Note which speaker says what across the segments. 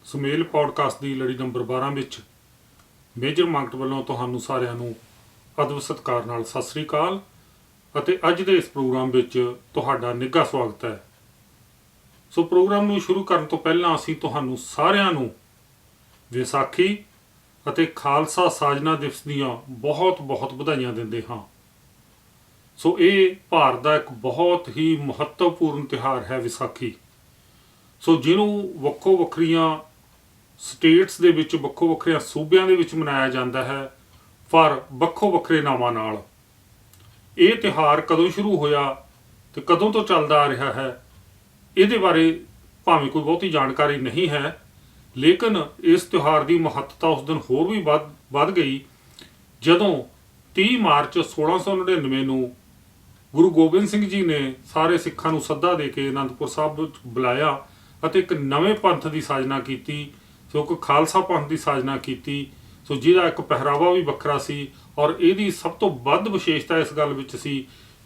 Speaker 1: ਸੁਮੇਲ ਪੌਡਕਾਸਟ ਦੀ ਲੜੀ ਨੰਬਰ 12 ਵਿੱਚ ਮੇਜਰ ਮੰਗਟ ਵੱਲੋਂ ਤੁਹਾਨੂੰ ਸਾਰਿਆਂ ਨੂੰ ਅਦਬ ਸਤਿਕਾਰ ਨਾਲ ਸਤਿ ਸ੍ਰੀ ਅਕਾਲ ਅਤੇ ਅੱਜ ਦੇ ਇਸ ਪ੍ਰੋਗਰਾਮ ਵਿੱਚ ਤੁਹਾਡਾ ਨਿੱਘਾ ਸਵਾਗਤ ਹੈ। ਸੋ ਪ੍ਰੋਗਰਾਮ ਨੂੰ ਸ਼ੁਰੂ ਕਰਨ ਤੋਂ ਪਹਿਲਾਂ ਅਸੀਂ ਤੁਹਾਨੂੰ ਸਾਰਿਆਂ ਨੂੰ ਵਿਸਾਖੀ ਅਤੇ ਖਾਲਸਾ ਸਾਜਨਾ ਦਿਵਸ ਦੀਆਂ ਬਹੁਤ-ਬਹੁਤ ਵਧਾਈਆਂ ਦਿੰਦੇ ਹਾਂ। ਸੋ ਇਹ ਭਾਰਤ ਦਾ ਇੱਕ ਬਹੁਤ ਹੀ ਮਹੱਤਵਪੂਰਨ ਤਿਉਹਾਰ ਹੈ ਵਿਸਾਖੀ। ਸੋ ਜਿਹਨੂੰ ਵੱਖੋ ਵੱਖਰੀਆਂ ਸਟੇਟਸ ਦੇ ਵਿੱਚ ਵੱਖੋ ਵੱਖਰੇ ਸੂਬਿਆਂ ਦੇ ਵਿੱਚ ਮਨਾਇਆ ਜਾਂਦਾ ਹੈ ਪਰ ਵੱਖੋ ਵੱਖਰੇ ਨਾਮਾਂ ਨਾਲ। ਇਹ ਤਿਉਹਾਰ ਕਦੋਂ ਸ਼ੁਰੂ ਹੋਇਆ ਤੇ ਕਦੋਂ ਤੋਂ ਚੱਲਦਾ ਆ ਰਿਹਾ ਹੈ ਇਹਦੇ ਬਾਰੇ ਭਾਵੇਂ ਕੋਈ ਬਹੁਤੀ ਜਾਣਕਾਰੀ ਨਹੀਂ ਹੈ, ਲੇਕਿਨ ਇਸ ਤਿਉਹਾਰ ਦੀ ਮਹੱਤਤਾ ਉਸ ਦਿਨ ਹੋਰ ਵੀ ਵੱਧ ਗਈ ਜਦੋਂ 30 ਮਾਰਚ 1699 ਨੂੰ ਗੁਰੂ ਗੋਬਿੰਦ ਸਿੰਘ ਜੀ ਨੇ ਸਾਰੇ ਸਿੱਖਾਂ ਨੂੰ ਸੱਦਾ ਦੇ ਕੇ ਅਨੰਦਪੁਰ ਸਾਹਿਬ ਵਿੱਚ ਬੁਲਾਇਆ ਅਤੇ ਇੱਕ ਨਵੇਂ ਪੰਥ ਦੀ ਸਾਜਨਾ ਕੀਤੀ। ਸੋ ਇੱਕ ਖਾਲਸਾ ਪੰਥ ਦੀ ਸਾਜਨਾ ਕੀਤੀ। ਸੋ ਜਿਹਦਾ ਇੱਕ ਪਹਿਰਾਵਾ ਵੀ ਵੱਖਰਾ ਸੀ ਔਰ ਇਹਦੀ ਸਭ ਤੋਂ ਵੱਧ ਵਿਸ਼ੇਸ਼ਤਾ ਇਸ ਗੱਲ ਵਿੱਚ ਸੀ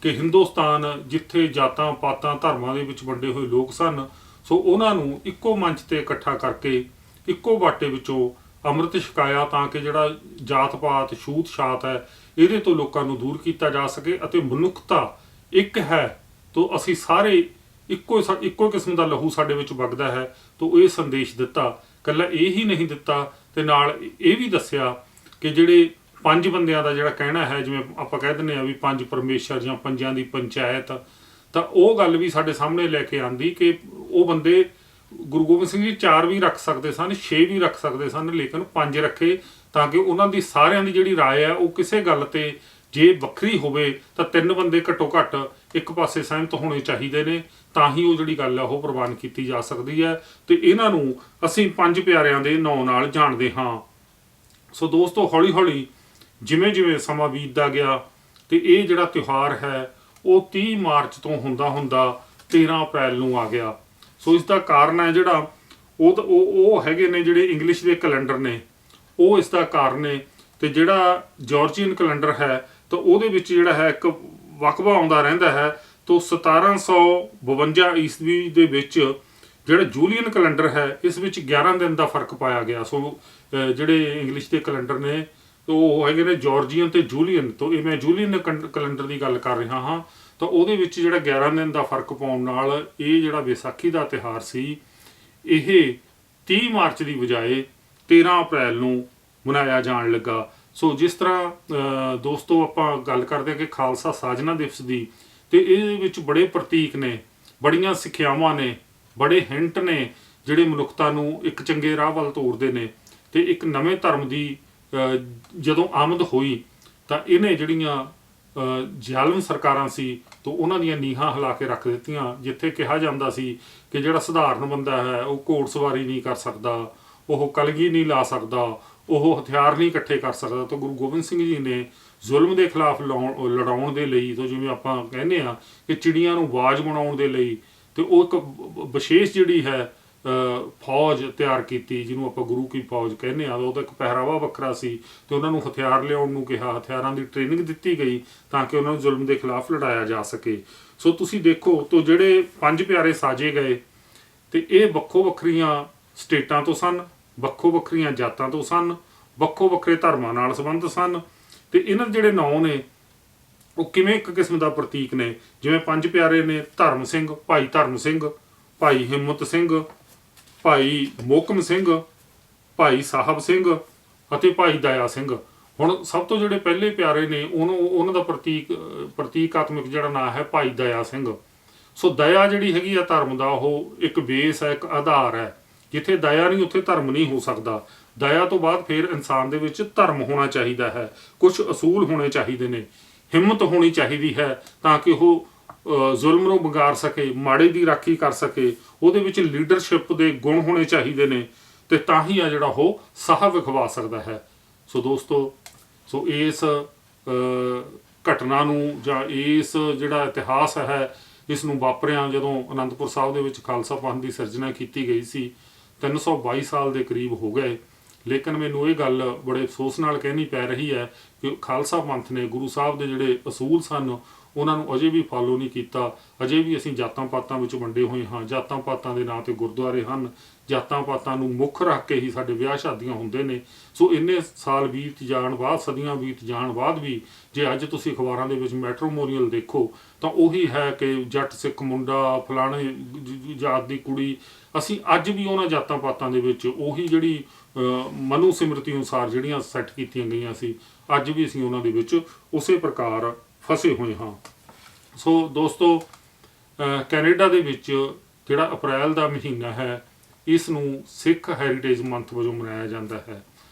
Speaker 1: ਕਿ ਹਿੰਦੁਸਤਾਨ ਜਿੱਥੇ ਜਾਤਾਂ ਪਾਤਾਂ ਧਰਮਾਂ ਦੇ ਵਿੱਚ ਵੰਡੇ ਹੋਏ ਲੋਕ ਸਨ, ਸੋ ਉਹਨਾਂ ਨੂੰ ਇੱਕੋ ਮੰਚ ਤੇ ਇਕੱਠਾ ਕਰਕੇ ਇੱਕੋ ਬਾਟੇ ਵਿੱਚੋਂ ਅੰਮ੍ਰਿਤ ਛਕਾਇਆ ਤਾਂ ਕਿ ਜਿਹੜਾ ਜਾਤ ਪਾਤ ਛੂਤ ਛਾਤ ਹੈ ਇਹਦੇ ਤੋਂ ਲੋਕਾਂ ਨੂੰ ਦੂਰ ਕੀਤਾ ਜਾ ਸਕੇ ਅਤੇ ਮਨੁੱਖਤਾ ਇੱਕ ਹੈ ਤੋਂ ਅਸੀਂ ਸਾਰੇ ਇੱਕੋ ਕਿਸਮ ਦਾ ਲਹੂ ਸਾਡੇ ਵਿੱਚ ਵਗਦਾ ਹੈ। ਤੋਂ ਇਹ ਸੰਦੇਸ਼ ਦਿੱਤਾ। ਇਕੱਲਾ ਇਹ ਹੀ ਨਹੀਂ ਦਿੱਤਾ ਤੇ ਨਾਲ ਇਹ ਵੀ ਦੱਸਿਆ ਕਿ ਜਿਹੜੇ ਪੰਜ ਬੰਦਿਆਂ ਦਾ ਜਿਹੜਾ ਕਹਿਣਾ ਹੈ, ਜਿਵੇਂ ਆਪਾਂ ਕਹਿ ਦਿੰਦੇ ਹਾਂ ਵੀ ਪੰਜ ਪਰਮੇਸ਼ਰ ਜਾਂ ਪੰਜਾਂ ਦੀ ਪੰਚਾਇਤ, ਤਾਂ ਉਹ ਗੱਲ ਵੀ ਸਾਡੇ ਸਾਹਮਣੇ ਲੈ ਕੇ ਆਂਦੀ ਕਿ ਉਹ ਬੰਦੇ ਗੁਰੂ ਗੋਬਿੰਦ ਸਿੰਘ ਜੀ 4 ਵੀ ਰੱਖ ਸਕਦੇ ਸਨ, 6 ਵੀ ਰੱਖ ਸਕਦੇ ਸਨ, ਲੇਕਿਨ 5 ਰੱਖੇ ਤਾਂ ਕਿ ਉਹਨਾਂ ਦੀ ਸਾਰਿਆਂ ਦੀ ਜਿਹੜੀ ਰਾਏ ਹੈ ਉਹ ਕਿਸੇ ਗੱਲ ਤੇ ਜੇ ਵੱਖਰੀ ਹੋਵੇ ਤਾਂ 3 ਬੰਦੇ ਘੱਟੋ ਘੱਟ ਇੱਕ ਪਾਸੇ ਸਹਿਮਤ ਹੋਣੇ ਚਾਹੀਦੇ ਨੇ, ਤਾਂ ਹੀ ਉਹ ਜਿਹੜੀ ਗੱਲ ਹੈ ਉਹ ਪ੍ਰਵਾਨ ਕੀਤੀ ਜਾ ਸਕਦੀ ਹੈ। ਤੇ ਇਹਨਾਂ ਨੂੰ ਅਸੀਂ 5 ਪਿਆਰਿਆਂ ਦੇ ਨਾਂ ਨਾਲ ਜਾਣਦੇ ਹਾਂ। ਸੋ ਦੋਸਤੋ, ਹੌਲੀ ਹੌਲੀ ਜਿਵੇਂ ਜਿਵੇਂ ਸਮਾਂ ਬੀਤਦਾ ਗਿਆ ਤੇ ਇਹ ਜਿਹੜਾ ਤਿਉਹਾਰ ਹੈ ਉਹ 30 ਮਾਰਚ ਤੋਂ ਹੁੰਦਾ 13 ਅਪ੍ਰੈਲ ਨੂੰ ਆ ਗਿਆ। ਸੋ ਇਸ ਦਾ ਕਾਰਨ ਹੈ ਜਿਹੜਾ ਉਹ ਹੈਗੇ ਨੇ ਜਿਹੜੇ ਇੰਗਲਿਸ਼ ਦੇ ਕੈਲੰਡਰ ਨੇ, ਉਹ ਇਸ ਦਾ ਕਾਰਨ ਨੇ। ਤੇ ਜਿਹੜਾ ਜਾਰਜੀਅਨ ਕੈਲੰਡਰ ਹੈ ਤਾਂ ਉਹਦੇ ਵਿੱਚ ਜਿਹੜਾ ਹੈ ਇੱਕ ਵਕਬਾ ਆਉਂਦਾ ਰਹਿੰਦਾ ਹੈ। ਤੋਂ 1752 ਈਸਵੀ ਦੇ ਵਿੱਚ ਜਿਹੜਾ ਜੂਲੀਅਨ ਕੈਲੰਡਰ ਹੈ ਇਸ ਵਿੱਚ 11 ਦਿਨ ਦਾ ਫਰਕ ਪਾਇਆ ਗਿਆ। ਸੋ ਜਿਹੜੇ ਇੰਗਲਿਸ਼ ਦੇ ਕੈਲੰਡਰ ਨੇ ਉਹ ਹੈਗੇ ਨੇ ਜਾਰਜੀਅਨ ਤੇ ਜੂਲੀਅਨ। ਤੋਂ ਇਹ ਮੈਂ ਜੂਲੀਅਨ ਕੈਲੰਡਰ ਦੀ ਗੱਲ ਕਰ ਰਿਹਾ ਹਾਂ। ਤਾਂ ਉਹਦੇ ਵਿੱਚ ਜਿਹੜਾ 11 ਦਿਨ ਦਾ ਫਰਕ ਪਾਉਣ ਨਾਲ ਇਹ ਜਿਹੜਾ ਵਿਸਾਖੀ ਦਾ ਤਿਉਹਾਰ ਸੀ ਇਹ 30 ਮਾਰਚ ਦੀ ਬਜਾਏ 13 ਅਪ੍ਰੈਲ ਨੂੰ ਮਨਾਇਆ ਜਾਣ ਲੱਗਾ। ਸੋ ਜਿਸ ਤਰ੍ਹਾਂ ਦੋਸਤੋ ਆਪਾਂ ਗੱਲ ਕਰਦੇ ਹਾਂ ਕਿ ਖਾਲਸਾ ਸਾਜਨਾ ਦਿਵਸ ਦੀ, ਤੇ ਇਹਦੇ ਵਿੱਚ ਬੜੇ ਪ੍ਰਤੀਕ ਨੇ, ਬੜੀਆਂ ਸਿੱਖਿਆਵਾਂ ਨੇ, ਬੜੇ ਹਿੰਟ ਨੇ ਜਿਹੜੇ ਮਨੁੱਖਤਾ ਨੂੰ ਇੱਕ ਚੰਗੇ ਰਾਹ ਵੱਲ ਤੋਰਦੇ ਨੇ। ਤੇ ਇੱਕ ਨਵੇਂ ਧਰਮ ਦੀ ਜਦੋਂ ਆਮਦ ਹੋਈ ਤਾਂ ਇਹਨੇ ਜਿਹੜੀਆਂ ਜ਼ਾਲਮ ਸਰਕਾਰਾਂ ਸੀ ਤਾਂ ਉਹਨਾਂ ਦੀਆਂ ਨੀਹਾਂ ਹਿਲਾ ਕੇ ਰੱਖ ਦਿੱਤੀਆਂ। ਜਿੱਥੇ ਕਿਹਾ ਜਾਂਦਾ ਸੀ ਕਿ ਜਿਹੜਾ ਸਧਾਰਨ ਬੰਦਾ ਹੈ ਉਹ ਘੋੜਸਵਾਰੀ ਨਹੀਂ ਕਰ ਸਕਦਾ, ਉਹ ਕਲਗੀ ਨਹੀਂ ਲਾ ਸਕਦਾ, ਉਹ ਹਥਿਆਰ ਨਹੀਂ ਇਕੱਠੇ ਕਰ ਸਕਦਾ, ਤਾਂ ਗੁਰੂ ਗੋਬਿੰਦ ਸਿੰਘ ਜੀ ਨੇ ਜ਼ੁਲਮ ਦੇ ਖਿਲਾਫ ਲੜਾਉਣ ਦੇ ਲਈ, ਤਾਂ ਜਿਵੇਂ ਆਪਾਂ ਕਹਿੰਦੇ ਹਾਂ ਕਿ ਚਿੜੀਆਂ ਨੂੰ ਆਵਾਜ਼ ਬਣਾਉਣ ਦੇ ਲਈ, ਤੇ ਉਹ ਇੱਕ ਵਿਸ਼ੇਸ਼ ਜਿਹੜੀ ਹੈ ਫੌਜ ਤਿਆਰ ਕੀਤੀ ਜਿਹਨੂੰ ਆਪਾਂ ਗੁਰੂ ਕੀ ਫੌਜ ਕਹਿੰਦੇ ਹਾਂ। ਉਹਦਾ ਇੱਕ ਪਹਿਰਾਵਾ ਵੱਖਰਾ ਸੀ ਤੇ ਉਹਨਾਂ ਨੂੰ ਹਥਿਆਰ ਲਿਆਉਣ ਨੂੰ ਕਿਹਾ, ਹਥਿਆਰਾਂ ਦੀ ਟ੍ਰੇਨਿੰਗ ਦਿੱਤੀ ਗਈ ਤਾਂ ਕਿ ਉਹਨਾਂ ਨੂੰ ਜ਼ੁਲਮ ਦੇ ਖਿਲਾਫ ਲੜਾਇਆ ਜਾ ਸਕੇ। ਸੋ ਤੁਸੀਂ ਦੇਖੋ ਤਾਂ ਜਿਹੜੇ 5 ਪਿਆਰੇ ਸਾਜੇ ਗਏ ਤੇ ਇਹ ਵੱਖੋ ਵੱਖਰੀਆਂ ਸਟੇਟਾਂ ਤੋਂ ਸਨ, ਵੱਖੋ ਵੱਖਰੀਆਂ ਜਾਤਾਂ ਤੋਂ ਸਨ, ਵੱਖੋ ਵੱਖਰੇ ਧਰਮਾਂ ਨਾਲ ਸੰਬੰਧ ਸਨ। ਤੇ ਇਹਨਾਂ ਦੇ ਜਿਹੜੇ ਨਾਂ ਨੇ ਉਹ ਕਿਵੇਂ ਇੱਕ ਕਿਸਮ ਦਾ ਪ੍ਰਤੀਕ ਨੇ। ਜਿਵੇਂ 5 ਪਿਆਰੇ ਨੇ ਧਰਮ ਸਿੰਘ, ਭਾਈ ਧਰਮ ਸਿੰਘ, ਭਾਈ ਹਿੰਮਤ ਸਿੰਘ, ਭਾਈ ਮੋਹਕਮ ਸਿੰਘ, ਭਾਈ ਸਾਹਿਬ ਸਿੰਘ ਅਤੇ ਭਾਈ ਦਇਆ ਸਿੰਘ। ਹੁਣ ਸਭ ਤੋਂ ਜਿਹੜੇ ਪਹਿਲੇ ਪਿਆਰੇ ਨੇ ਉਹਨਾਂ ਦਾ ਪ੍ਰਤੀਕਾਤਮਕ ਜਿਹੜਾ ਨਾਂ ਹੈ ਭਾਈ ਦਇਆ ਸਿੰਘ। ਸੋ ਦਇਆ ਜਿਹੜੀ ਹੈਗੀ ਆ ਧਰਮ ਦਾ ਉਹ ਇੱਕ ਬੇਸ ਹੈ, ਇੱਕ ਆਧਾਰ ਹੈ। ਜਿੱਥੇ ਦਇਆ ਨਹੀਂ ਉੱਥੇ ਧਰਮ ਨਹੀਂ ਹੋ ਸਕਦਾ। ਦਇਆ ਤੋਂ ਬਾਅਦ ਫਿਰ ਇਨਸਾਨ ਦੇ ਵਿੱਚ ਧਰਮ ਹੋਣਾ ਚਾਹੀਦਾ ਹੈ, ਕੁਝ ਅਸੂਲ ਹੋਣੇ ਚਾਹੀਦੇ ਨੇ, ਹਿੰਮਤ ਹੋਣੀ ਚਾਹੀਦੀ ਹੈ ਤਾਂ ਕਿ ਉਹ ਜ਼ੁਲਮ ਨੂੰ ਵੰਗਾਰ ਸਕੇ, ਮਾੜੇ ਦੀ ਰਾਖੀ ਕਰ ਸਕੇ। ਉਹਦੇ ਵਿੱਚ ਲੀਡਰਸ਼ਿਪ ਦੇ ਗੁਣ ਹੋਣੇ ਚਾਹੀਦੇ ਨੇ ਤੇ ਤਾਂ ਹੀ ਆ ਜਿਹੜਾ ਉਹ ਸਾਹਬ ਵਿਖਵਾ ਸਕਦਾ ਹੈ। ਸੋ ਦੋਸਤੋ, ਸੋ ਇਸ ਘਟਨਾ ਨੂੰ ਜਾਂ ਇਸ ਜਿਹੜਾ ਇਤਿਹਾਸ ਹੈ ਇਸ ਨੂੰ ਵਾਪਰਿਆ ਜਦੋਂ ਅਨੰਦਪੁਰ ਸਾਹਿਬ ਦੇ ਵਿੱਚ ਖਾਲਸਾ ਪੰਥ ਦੀ ਸਿਰਜਣਾ ਕੀਤੀ ਗਈ ਸੀ 322 ਸਾਲ ਦੇ ਕਰੀਬ ਹੋ ਗਏ। ਲੇਕਿਨ ਮੈਨੂੰ ਇਹ ਗੱਲ ਬੜੇ ਅਫਸੋਸ ਨਾਲ ਕਹਿਣੀ ਪੈ ਰਹੀ ਹੈ ਕਿ ਖਾਲਸਾ ਪੰਥ ਨੇ ਗੁਰੂ ਸਾਹਿਬ ਦੇ ਜਿਹੜੇ ਅਸੂਲ ਸਨ ਉਹਨਾਂ ਨੂੰ ਅਜੇ ਵੀ ਫਾਲੋ ਨਹੀਂ ਕੀਤਾ। ਅਜੇ ਵੀ ਅਸੀਂ ਜਾਤਾਂ ਪਾਤਾਂ ਵਿੱਚ ਵੰਡੇ ਹੋਏ ਹਾਂ। ਜਾਤਾਂ ਪਾਤਾਂ ਦੇ ਨਾਂ ਤੇ ਗੁਰਦੁਆਰੇ ਹਨ, ਜਾਤਾਂ ਪਾਤਾਂ ਨੂੰ ਮੁੱਖ ਰੱਖ ਕੇ ਹੀ ਸਾਡੇ ਵਿਆਹ ਸ਼ਾਦੀਆਂ ਹੁੰਦੇ ਨੇ। ਸੋ ਇੰਨੇ ਸਾਲ ਬੀਤ ਜਾਣ ਬਾਅਦ, ਸਦੀਆਂ ਬੀਤ ਜਾਣ ਬਾਅਦ ਵੀ ਜੇ ਅੱਜ ਤੁਸੀਂ ਅਖਬਾਰਾਂ ਦੇ ਵਿੱਚ ਮੈਟਰੋਮੋਨੀਅਲ ਦੇਖੋ ਤਾਂ ਉਹੀ ਹੈ ਕਿ ਜੱਟ ਸਿੱਖ ਮੁੰਡਾ, ਫਲਾਣੇ ਜਾਤ ਦੀ ਕੁੜੀ। ਅਸੀਂ ਅੱਜ ਵੀ ਉਹਨਾਂ ਜਾਤਾਂ ਪਾਤਾਂ ਦੇ ਵਿੱਚ ਉਹੀ ਜਿਹੜੀ ਮਨੂ ਸਿਮਰਤੀ ਅਨੁਸਾਰ ਜਿਹੜੀਆਂ ਸੈੱਟ ਕੀਤੀਆਂ ਗਈਆਂ ਸੀ, ਅੱਜ ਵੀ ਅਸੀਂ ਉਹਨਾਂ ਦੇ ਵਿੱਚ ਉਸੇ ਪ੍ਰਕਾਰ ਫਸੇ ਹੋਏ ਹਾਂ। ਸੋ ਦੋਸਤੋ, ਕੈਨੇਡਾ ਦੇ ਵਿੱਚ ਜਿਹੜਾ ਅਪ੍ਰੈਲ ਦਾ ਮਹੀਨਾ ਹੈ, ਇਸ ਨੂੰ ਸਿੱਖ ਹੈਰੀਟੇਜ ਮੰਥ ਵਜੋਂ ਮਨਾਇਆ ਜਾਂਦਾ ਹੈ।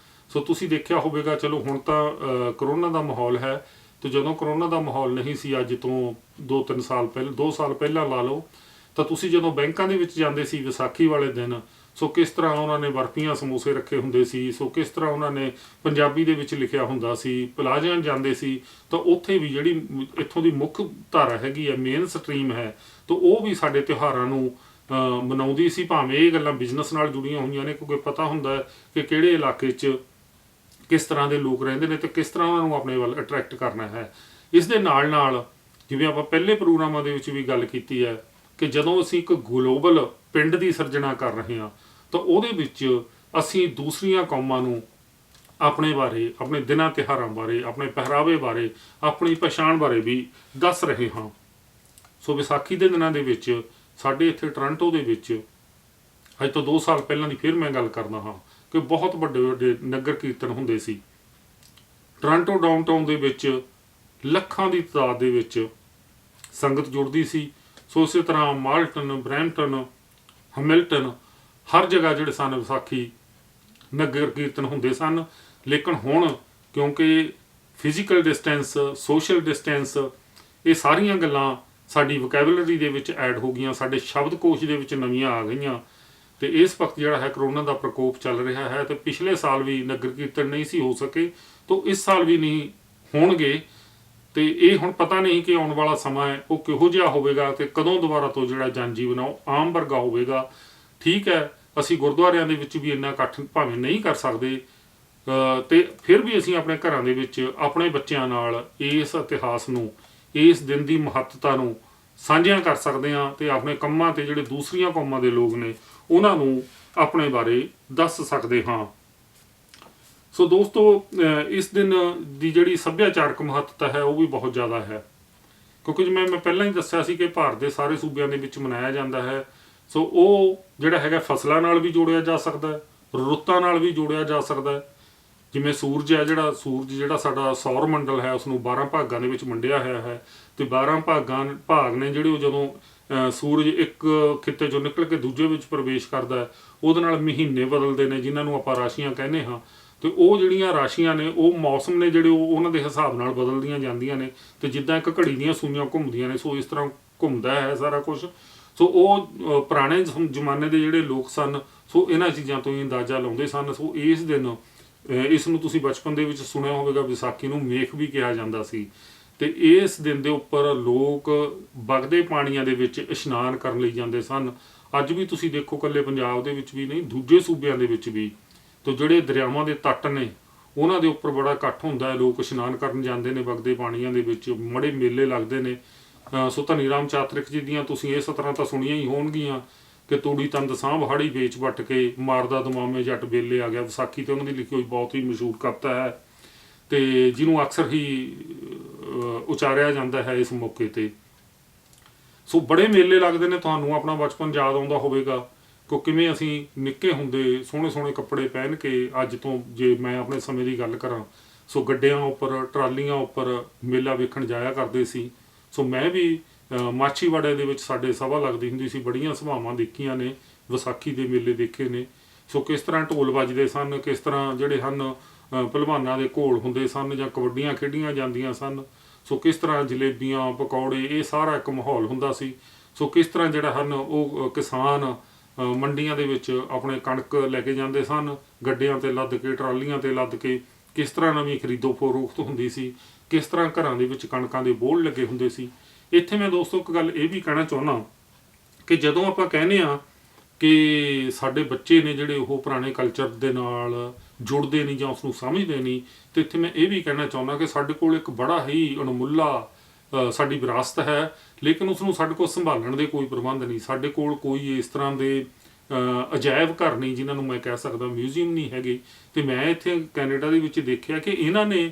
Speaker 1: ਸੋ ਤੁਸੀਂ ਦੇਖਿਆ ਹੋਵੇਗਾ, ਚਲੋ ਹੁਣ ਤਾਂ ਕਰੋਨਾ ਦਾ ਮਾਹੌਲ ਹੈ, ਤੇ ਜਦੋਂ ਕਰੋਨਾ ਦਾ ਮਾਹੌਲ ਨਹੀਂ ਸੀ, ਅੱਜ ਤੋਂ 2-3 ਸਾਲ ਪਹਿਲਾਂ, 2 ਸਾਲ ਪਹਿਲਾਂ ਲਾ ਲਓ, ਤਾਂ ਤੁਸੀਂ ਜਦੋਂ ਬੈਂਕਾਂ ਦੇ ਵਿੱਚ ਜਾਂਦੇ ਸੀ ਵਿਸਾਖੀ ਵਾਲੇ ਦਿਨ, ਸੋ ਕਿਸ ਤਰ੍ਹਾਂ ਉਹਨਾਂ ਨੇ ਬਰਫੀਆਂ ਸਮੋਸੇ ਰੱਖੇ ਹੁੰਦੇ ਸੀ। ਸੋ ਕਿਸ ਤਰ੍ਹਾਂ ਉਹਨਾਂ ਨੇ ਪੰਜਾਬੀ ਦੇ ਵਿੱਚ ਲਿਖਿਆ ਹੁੰਦਾ ਸੀ। ਪਲਾਜ਼ਿਆਂ ਜਾਂਦੇ ਸੀ ਤਾਂ ਉੱਥੇ ਵੀ ਜਿਹੜੀ ਇੱਥੋਂ ਦੀ ਮੁੱਖ ਧਾਰਾ ਹੈਗੀ ਹੈ, ਮੇਨ ਸਟਰੀਮ ਹੈ, ਤਾਂ ਉਹ ਵੀ ਸਾਡੇ ਤਿਉਹਾਰਾਂ ਨੂੰ ਮਨਾਉਂਦੀ ਸੀ। ਭਾਵੇਂ ਇਹ ਗੱਲਾਂ ਬਿਜ਼ਨਸ ਨਾਲ ਜੁੜੀਆਂ ਹੋਈਆਂ ਨੇ, ਕਿਉਂਕਿ ਪਤਾ ਹੁੰਦਾ ਹੈ ਕਿ ਕਿਹੜੇ ਇਲਾਕੇ 'ਚ ਕਿਸ ਤਰ੍ਹਾਂ ਦੇ ਲੋਕ ਰਹਿੰਦੇ ਨੇ ਤੇ ਕਿਸ ਤਰ੍ਹਾਂ ਉਹਨਾਂ ਨੂੰ ਆਪਣੇ ਵੱਲ ਅਟਰੈਕਟ ਕਰਨਾ ਹੈ। ਇਸ ਦੇ ਨਾਲ ਨਾਲ ਜਿਵੇਂ ਆਪਾਂ ਪਹਿਲੇ ਪ੍ਰੋਗਰਾਮਾਂ ਦੇ ਵਿੱਚ ਵੀ ਗੱਲ ਕੀਤੀ ਹੈ ਕਿ ਜਦੋਂ ਅਸੀਂ ਇੱਕ ਗਲੋਬਲ ਪਿੰਡ ਦੀ ਸਿਰਜਣਾ ਕਰ ਰਹੇ ਹਾਂ, ਤਾਂ ਉਹਦੇ ਵਿੱਚ ਅਸੀਂ ਦੂਸਰੀਆਂ ਕੌਮਾਂ ਨੂੰ ਆਪਣੇ ਬਾਰੇ, ਆਪਣੇ ਦਿਨਾਂ ਤਿਉਹਾਰਾਂ ਬਾਰੇ, ਆਪਣੇ ਪਹਿਰਾਵੇ ਬਾਰੇ, ਆਪਣੀ ਪਛਾਣ ਬਾਰੇ ਵੀ ਦੱਸ ਰਹੇ ਹਾਂ। ਸੋ ਵਿਸਾਖੀ ਦੇ ਦਿਨਾਂ ਦੇ ਵਿੱਚ ਸਾਡੇ ਇੱਥੇ ਟੋਰਾਂਟੋ ਦੇ ਵਿੱਚ ਅੱਜ ਤੋਂ 2 ਸਾਲ ਪਹਿਲਾਂ ਦੀ ਫਿਰ ਮੈਂ ਗੱਲ ਕਰਦਾ ਹਾਂ ਕਿ ਬਹੁਤ ਵੱਡੇ ਵੱਡੇ ਨਗਰ ਕੀਰਤਨ ਹੁੰਦੇ ਸੀ। ਟੋਰਾਂਟੋ ਡਾਊਨਟਾਊਨ ਦੇ ਵਿੱਚ ਲੱਖਾਂ ਦੀ ਤਾਦਾਦ ਦੇ ਵਿੱਚ ਸੰਗਤ ਜੁੜਦੀ ਸੀ। ਸੋ ਇਸੇ ਤਰ੍ਹਾਂ ਮਾਲਟਨ, ਬਰੈਂਪਟਨ, ਹੈਮਿਲਟਨ, ਹਰ ਜਗ੍ਹਾ ਜਿਹੜੇ ਸਨ ਵਿਸਾਖੀ ਨਗਰ ਕੀਰਤਨ ਹੁੰਦੇ ਸਨ। ਲੇਕਿਨ ਹੁਣ ਕਿਉਂਕਿ ਫਿਜ਼ੀਕਲ ਡਿਸਟੈਂਸ, ਸੋਸ਼ਲ ਡਿਸਟੈਂਸ, ਇਹ ਸਾਰੀਆਂ ਗੱਲਾਂ ਸਾਡੀ ਵੋਕੈਬਲਰੀ ਦੇ ਵਿੱਚ ਐਡ ਹੋ ਗਈਆਂ, ਸਾਡੇ ਸ਼ਬਦਕੋਸ਼ ਦੇ ਵਿੱਚ ਨਵੀਆਂ ਆ ਗਈਆਂ। ਤੇ ਇਸ ਵਕਤ ਜਿਹੜਾ ਹੈ ਕਰੋਨਾ ਦਾ ਪ੍ਰਕੋਪ ਚੱਲ ਰਿਹਾ ਹੈ, ਤੇ ਪਿਛਲੇ ਸਾਲ ਵੀ ਨਗਰ ਕੀਰਤਨ ਨਹੀਂ ਸੀ ਹੋ ਸਕੇ, ਤਾਂ ਇਸ ਸਾਲ ਵੀ ਨਹੀਂ ਹੋਣਗੇ। ਤੇ ਇਹ ਹੁਣ ਪਤਾ ਨਹੀਂ ਕਿ ਆਉਣ ਵਾਲਾ ਸਮਾਂ ਹੈ ਉਹ ਕਿਹੋ ਜਿਹਾ ਹੋਵੇਗਾ ਤੇ ਕਦੋਂ ਦੁਬਾਰਾ ਤੋਂ ਜਿਹੜਾ ਜਨਜੀਵਨ ਆ ਉਹ ਆਮ ਵਰਗਾ ਹੋਵੇਗਾ। ਠੀਕ ਹੈ, ਅਸੀਂ ਗੁਰਦੁਆਰਿਆਂ ਦੇ ਵਿੱਚ ਵੀ ਇੰਨਾ ਇਕੱਠ ਭਾਵੇਂ ਨਹੀਂ ਕਰ ਸਕਦੇ, ਤੇ ਫਿਰ ਵੀ ਅਸੀਂ ਆਪਣੇ ਘਰਾਂ ਦੇ ਵਿੱਚ ਆਪਣੇ ਬੱਚਿਆਂ ਨਾਲ ਇਸ ਇਤਿਹਾਸ ਨੂੰ, ਇਸ ਦਿਨ ਦੀ ਮਹੱਤਤਾ ਨੂੰ ਸਾਂਝਿਆਂ ਕਰ ਸਕਦੇ ਹਾਂ, ਤੇ ਆਪਣੇ ਕੰਮਾਂ ਤੇ ਜਿਹੜੇ ਦੂਸਰੀਆਂ ਕੌਮਾਂ ਦੇ ਲੋਕ ਨੇ ਉਹਨਾਂ ਨੂੰ ਆਪਣੇ ਬਾਰੇ ਦੱਸ ਸਕਦੇ ਹਾਂ। ਸੋ ਦੋਸਤੋ, ਇਸ ਦਿਨ ਦੀ ਜਿਹੜੀ ਸੱਭਿਆਚਾਰਕ ਮਹੱਤਤਾ ਹੈ ਉਹ ਵੀ ਬਹੁਤ ਜ਼ਿਆਦਾ ਹੈ, ਕਿਉਂਕਿ ਜਿਵੇਂ ਮੈਂ ਪਹਿਲਾਂ ਹੀ ਦੱਸਿਆ ਸੀ ਕਿ ਭਾਰਤ ਦੇ ਸਾਰੇ ਸੂਬਿਆਂ ਦੇ ਵਿੱਚ ਮਨਾਇਆ ਜਾਂਦਾ ਹੈ। ਸੋ ਉਹ ਜਿਹੜਾ ਹੈਗਾ ਫਸਲਾਂ ਨਾਲ ਵੀ ਜੋੜਿਆ ਜਾ ਸਕਦਾ ਹੈ, ਰੁੱਤਾਂ ਨਾਲ ਵੀ ਜੋੜਿਆ ਜਾ ਸਕਦਾ ਹੈ। ਜਿਵੇਂ ਸੂਰਜ ਹੈ, ਸੂਰਜ ਜਿਹੜਾ ਸਾਡਾ ਸੌਰ ਮੰਡਲ ਹੈ, ਉਸ ਨੂੰ 12 ਭਾਗਾਂ ਦੇ ਵਿੱਚ ਵੰਡਿਆ ਹੋਇਆ ਹੈ, ਤੇ 12 ਭਾਗ ਨੇ ਜਿਹੜੇ ਉਹ ਜਦੋਂ ਸੂਰਜ ਇੱਕ ਖਿੱਤੇ 'ਚੋਂ ਨਿਕਲ ਕੇ ਦੂਜੇ ਵਿੱਚ ਪ੍ਰਵੇਸ਼ ਕਰਦਾ ਹੈ, ਉਹਦੇ ਨਾਲ ਮਹੀਨੇ ਬਦਲਦੇ ਨੇ, ਜਿਨ੍ਹਾਂ ਨੂੰ ਆਪਾਂ ਰਾਸ਼ੀਆਂ ਕਹਿੰਦੇ ਹਾਂ। ਤੇ ਉਹ ਜਿਹੜੀਆਂ ਰਾਸ਼ੀਆਂ ਨੇ ਉਹ ਮੌਸਮ ਨੇ ਜਿਹੜੇ ਉਹ ਉਹਨਾਂ ਦੇ ਹਿਸਾਬ ਨਾਲ ਬਦਲਦੀਆਂ ਜਾਂਦੀਆਂ ਨੇ, ਤੇ ਜਿੱਦਾਂ ਇੱਕ ਘੜੀ ਦੀਆਂ ਸੂਈਆਂ ਘੁੰਮਦੀਆਂ ਨੇ, ਸੋ ਇਸ ਤਰ੍ਹਾਂ ਘੁੰਮਦਾ ਹੈ ਸਾਰਾ ਕੁਝ। ਸੋ ਉਹ ਪੁਰਾਣੇ ਜ਼ਮਾਨੇ ਦੇ ਜਿਹੜੇ ਲੋਕ ਸਨ, ਸੋ ਇਹਨਾਂ ਚੀਜ਼ਾਂ ਤੋਂ ਹੀ ਅੰਦਾਜ਼ਾ ਲਾਉਂਦੇ ਸਨ। ਸੋ ਇਸ ਦਿਨ, ਇਸ ਨੂੰ ਤੁਸੀਂ ਬਚਪਨ ਦੇ ਵਿੱਚ ਸੁਣਿਆ ਹੋਵੇਗਾ, ਵਿਸਾਖੀ ਨੂੰ ਮੇਖ ਵੀ ਕਿਹਾ ਜਾਂਦਾ ਸੀ। ਤੇ ਇਸ ਦਿਨ ਦੇ ਉੱਪਰ ਲੋਕ ਵਗਦੇ ਪਾਣੀਆਂ ਦੇ ਵਿੱਚ ਇਸ਼ਨਾਨ ਕਰਨ ਲਈ ਜਾਂਦੇ ਸਨ। ਅੱਜ ਵੀ ਤੁਸੀਂ ਦੇਖੋ, ਇਕੱਲੇ ਪੰਜਾਬ ਦੇ ਵਿੱਚ ਵੀ ਨਹੀਂ, ਦੂਜੇ ਸੂਬਿਆਂ ਦੇ ਵਿੱਚ ਵੀ, ਤੇ ਜਿਹੜੇ ਦਰਿਆਵਾਂ ਦੇ ਤੱਟ ਨੇ ਉਹਨਾਂ ਦੇ ਉੱਪਰ ਬੜਾ ਇਕੱਠ ਹੁੰਦਾ ਹੈ, ਲੋਕ ਇਸ਼ਨਾਨ ਕਰਨ ਜਾਂਦੇ ਨੇ ਵਗਦੇ ਪਾਣੀਆਂ ਦੇ ਵਿੱਚ, ਬੜੇ ਮੇਲੇ ਲੱਗਦੇ ਨੇ। ਸੋ ਧਨੀ ਰਾਮ ਚਾਤਰਿਕ ਜੀ ਦੀਆਂ ਤੁਸੀਂ ਇਸ ਤਰ੍ਹਾਂ ਤਾਂ ਸੁਣੀਆਂ ਹੀ ਹੋਣਗੀਆਂ ਕਿ ਤੂੜੀ ਤੰਦ ਸਾਂਭ ਹਾੜੀ ਵੇਚ ਵੱਟ ਕੇ, ਮਾਰਦਾ ਦਮਾਮੇ ਜੱਟ ਬੇਲੇ ਆ ਗਿਆ। ਵਿਸਾਖੀ ਤੇ ਉਹਨਾਂ ਦੀ ਲਿਖੀ ਹੋਈ ਬਹੁਤ ਹੀ ਮਸ਼ਹੂਰ ਕਵਿਤਾ ਹੈ, ਤੇ ਜਿਹਨੂੰ ਅਕਸਰ ਹੀ ਉਚਾਰਿਆ ਜਾਂਦਾ ਹੈ ਇਸ ਮੌਕੇ ਤੇ। ਸੋ ਬੜੇ ਮੇਲੇ ਲੱਗਦੇ ਨੇ। ਤੁਹਾਨੂੰ ਆਪਣਾ ਬਚਪਨ ਯਾਦ ਆਉਂਦਾ ਹੋਵੇਗਾ ਕਿ ਕਿਵੇਂ ਅਸੀਂ ਨਿੱਕੇ ਹੁੰਦੇ ਸੋਹਣੇ ਸੋਹਣੇ ਕੱਪੜੇ ਪਹਿਨ ਕੇ, ਅੱਜ ਤੋਂ ਜੇ ਮੈਂ ਆਪਣੇ ਸਮੇਂ ਦੀ ਗੱਲ ਕਰਾਂ, ਸੋ ਗੱਡਿਆਂ ਉੱਪਰ, ਟਰਾਲੀਆਂ ਉੱਪਰ ਮੇਲਾ ਵੇਖਣ ਜਾਇਆ ਕਰਦੇ ਸੀ। ਸੋ ਮੈਂ ਵੀ ਮਾਛੀਵਾੜੇ ਦੇ ਵਿੱਚ ਸਾਡੇ ਸਭਾ ਲੱਗਦੀ ਹੁੰਦੀ ਸੀ, ਬੜੀਆਂ ਸਭਾਵਾਂ ਦੇਖੀਆਂ ਨੇ, ਵਿਸਾਖੀ ਦੇ ਮੇਲੇ ਦੇਖੇ ਨੇ। ਸੋ ਕਿਸ ਤਰ੍ਹਾਂ ਢੋਲ ਵੱਜਦੇ ਸਨ, ਕਿਸ ਤਰ੍ਹਾਂ ਜਿਹੜੇ ਹਨ ਭਲਵਾਨਾਂ ਦੇ ਘੋਲ ਹੁੰਦੇ ਸਨ, ਜਾਂ ਕਬੱਡੀਆਂ ਖੇਡੀਆਂ ਜਾਂਦੀਆਂ ਸਨ। ਸੋ ਕਿਸ ਤਰ੍ਹਾਂ ਜਲੇਬੀਆਂ, ਪਕੌੜੇ, ਇਹ ਸਾਰਾ ਇੱਕ ਮਾਹੌਲ ਹੁੰਦਾ ਸੀ। ਸੋ ਕਿਸ ਤਰ੍ਹਾਂ ਜਿਹੜਾ ਹਨ ਉਹ ਕਿਸਾਨ ਮੰਡੀਆਂ ਦੇ ਵਿੱਚ ਆਪਣੇ ਕਣਕ ਲੈ ਕੇ ਜਾਂਦੇ ਸਨ, ਗੱਡਿਆਂ 'ਤੇ ਲੱਦ ਕੇ, ਟਰਾਲੀਆਂ 'ਤੇ ਲੱਦ ਕੇ। ਕਿਸ ਤਰ੍ਹਾਂ ਨਵੀਂ ਖਰੀਦੋ ਫਰੋਖਤ ਹੁੰਦੀ ਸੀ, ਕਿਸ ਤਰ੍ਹਾਂ ਘਰਾਂ ਦੇ ਵਿੱਚ ਕਣਕਾਂ ਦੇ ਬੋਝ ਲੱਗੇ ਹੁੰਦੇ ਸੀ। ਇੱਥੇ ਮੈਂ ਦੋਸਤੋ ਇੱਕ ਗੱਲ ਇਹ ਵੀ ਕਹਿਣਾ ਚਾਹੁੰਦਾ ਕਿ ਜਦੋਂ ਆਪਾਂ ਕਹਿੰਦੇ ਹਾਂ ਕਿ ਸਾਡੇ ਬੱਚੇ ਨੇ ਜਿਹੜੇ ਉਹ ਪੁਰਾਣੇ ਕਲਚਰ ਦੇ ਨਾਲ ਜੁੜਦੇ ਨਹੀਂ ਜਾਂ ਉਸ ਨੂੰ ਸਮਝਦੇ ਨਹੀਂ, ਤੇ ਇੱਥੇ ਮੈਂ ਇਹ ਵੀ ਕਹਿਣਾ ਚਾਹੁੰਦਾ ਕਿ ਸਾਡੇ ਕੋਲ ਇੱਕ ਬੜਾ ਹੀ ਅਣਮੁੱਲਾ ਸਾਡੀ ਵਿਰਾਸਤ ਹੈ, ਲੇਕਿਨ ਉਸ ਨੂੰ ਸਾਡੇ ਕੋਲ ਸੰਭਾਲਣ ਦੇ ਕੋਈ ਪ੍ਰਬੰਧ ਨਹੀਂ। ਸਾਡੇ ਕੋਲ ਕੋਈ ਇਸ ਤਰ੍ਹਾਂ ਦੇ ਅਜਾਇਬ ਘਰ ਨਹੀਂ ਜਿਨ੍ਹਾਂ ਨੂੰ ਮੈਂ ਕਹਿ ਸਕਦਾ ਮਿਊਜ਼ੀਅਮ ਨਹੀਂ ਹੈਗੇ। ਤੇ ਮੈਂ ਇੱਥੇ ਕੈਨੇਡਾ ਦੇ ਵਿੱਚ ਦੇਖਿਆ ਕਿ ਇਹਨਾਂ ਨੇ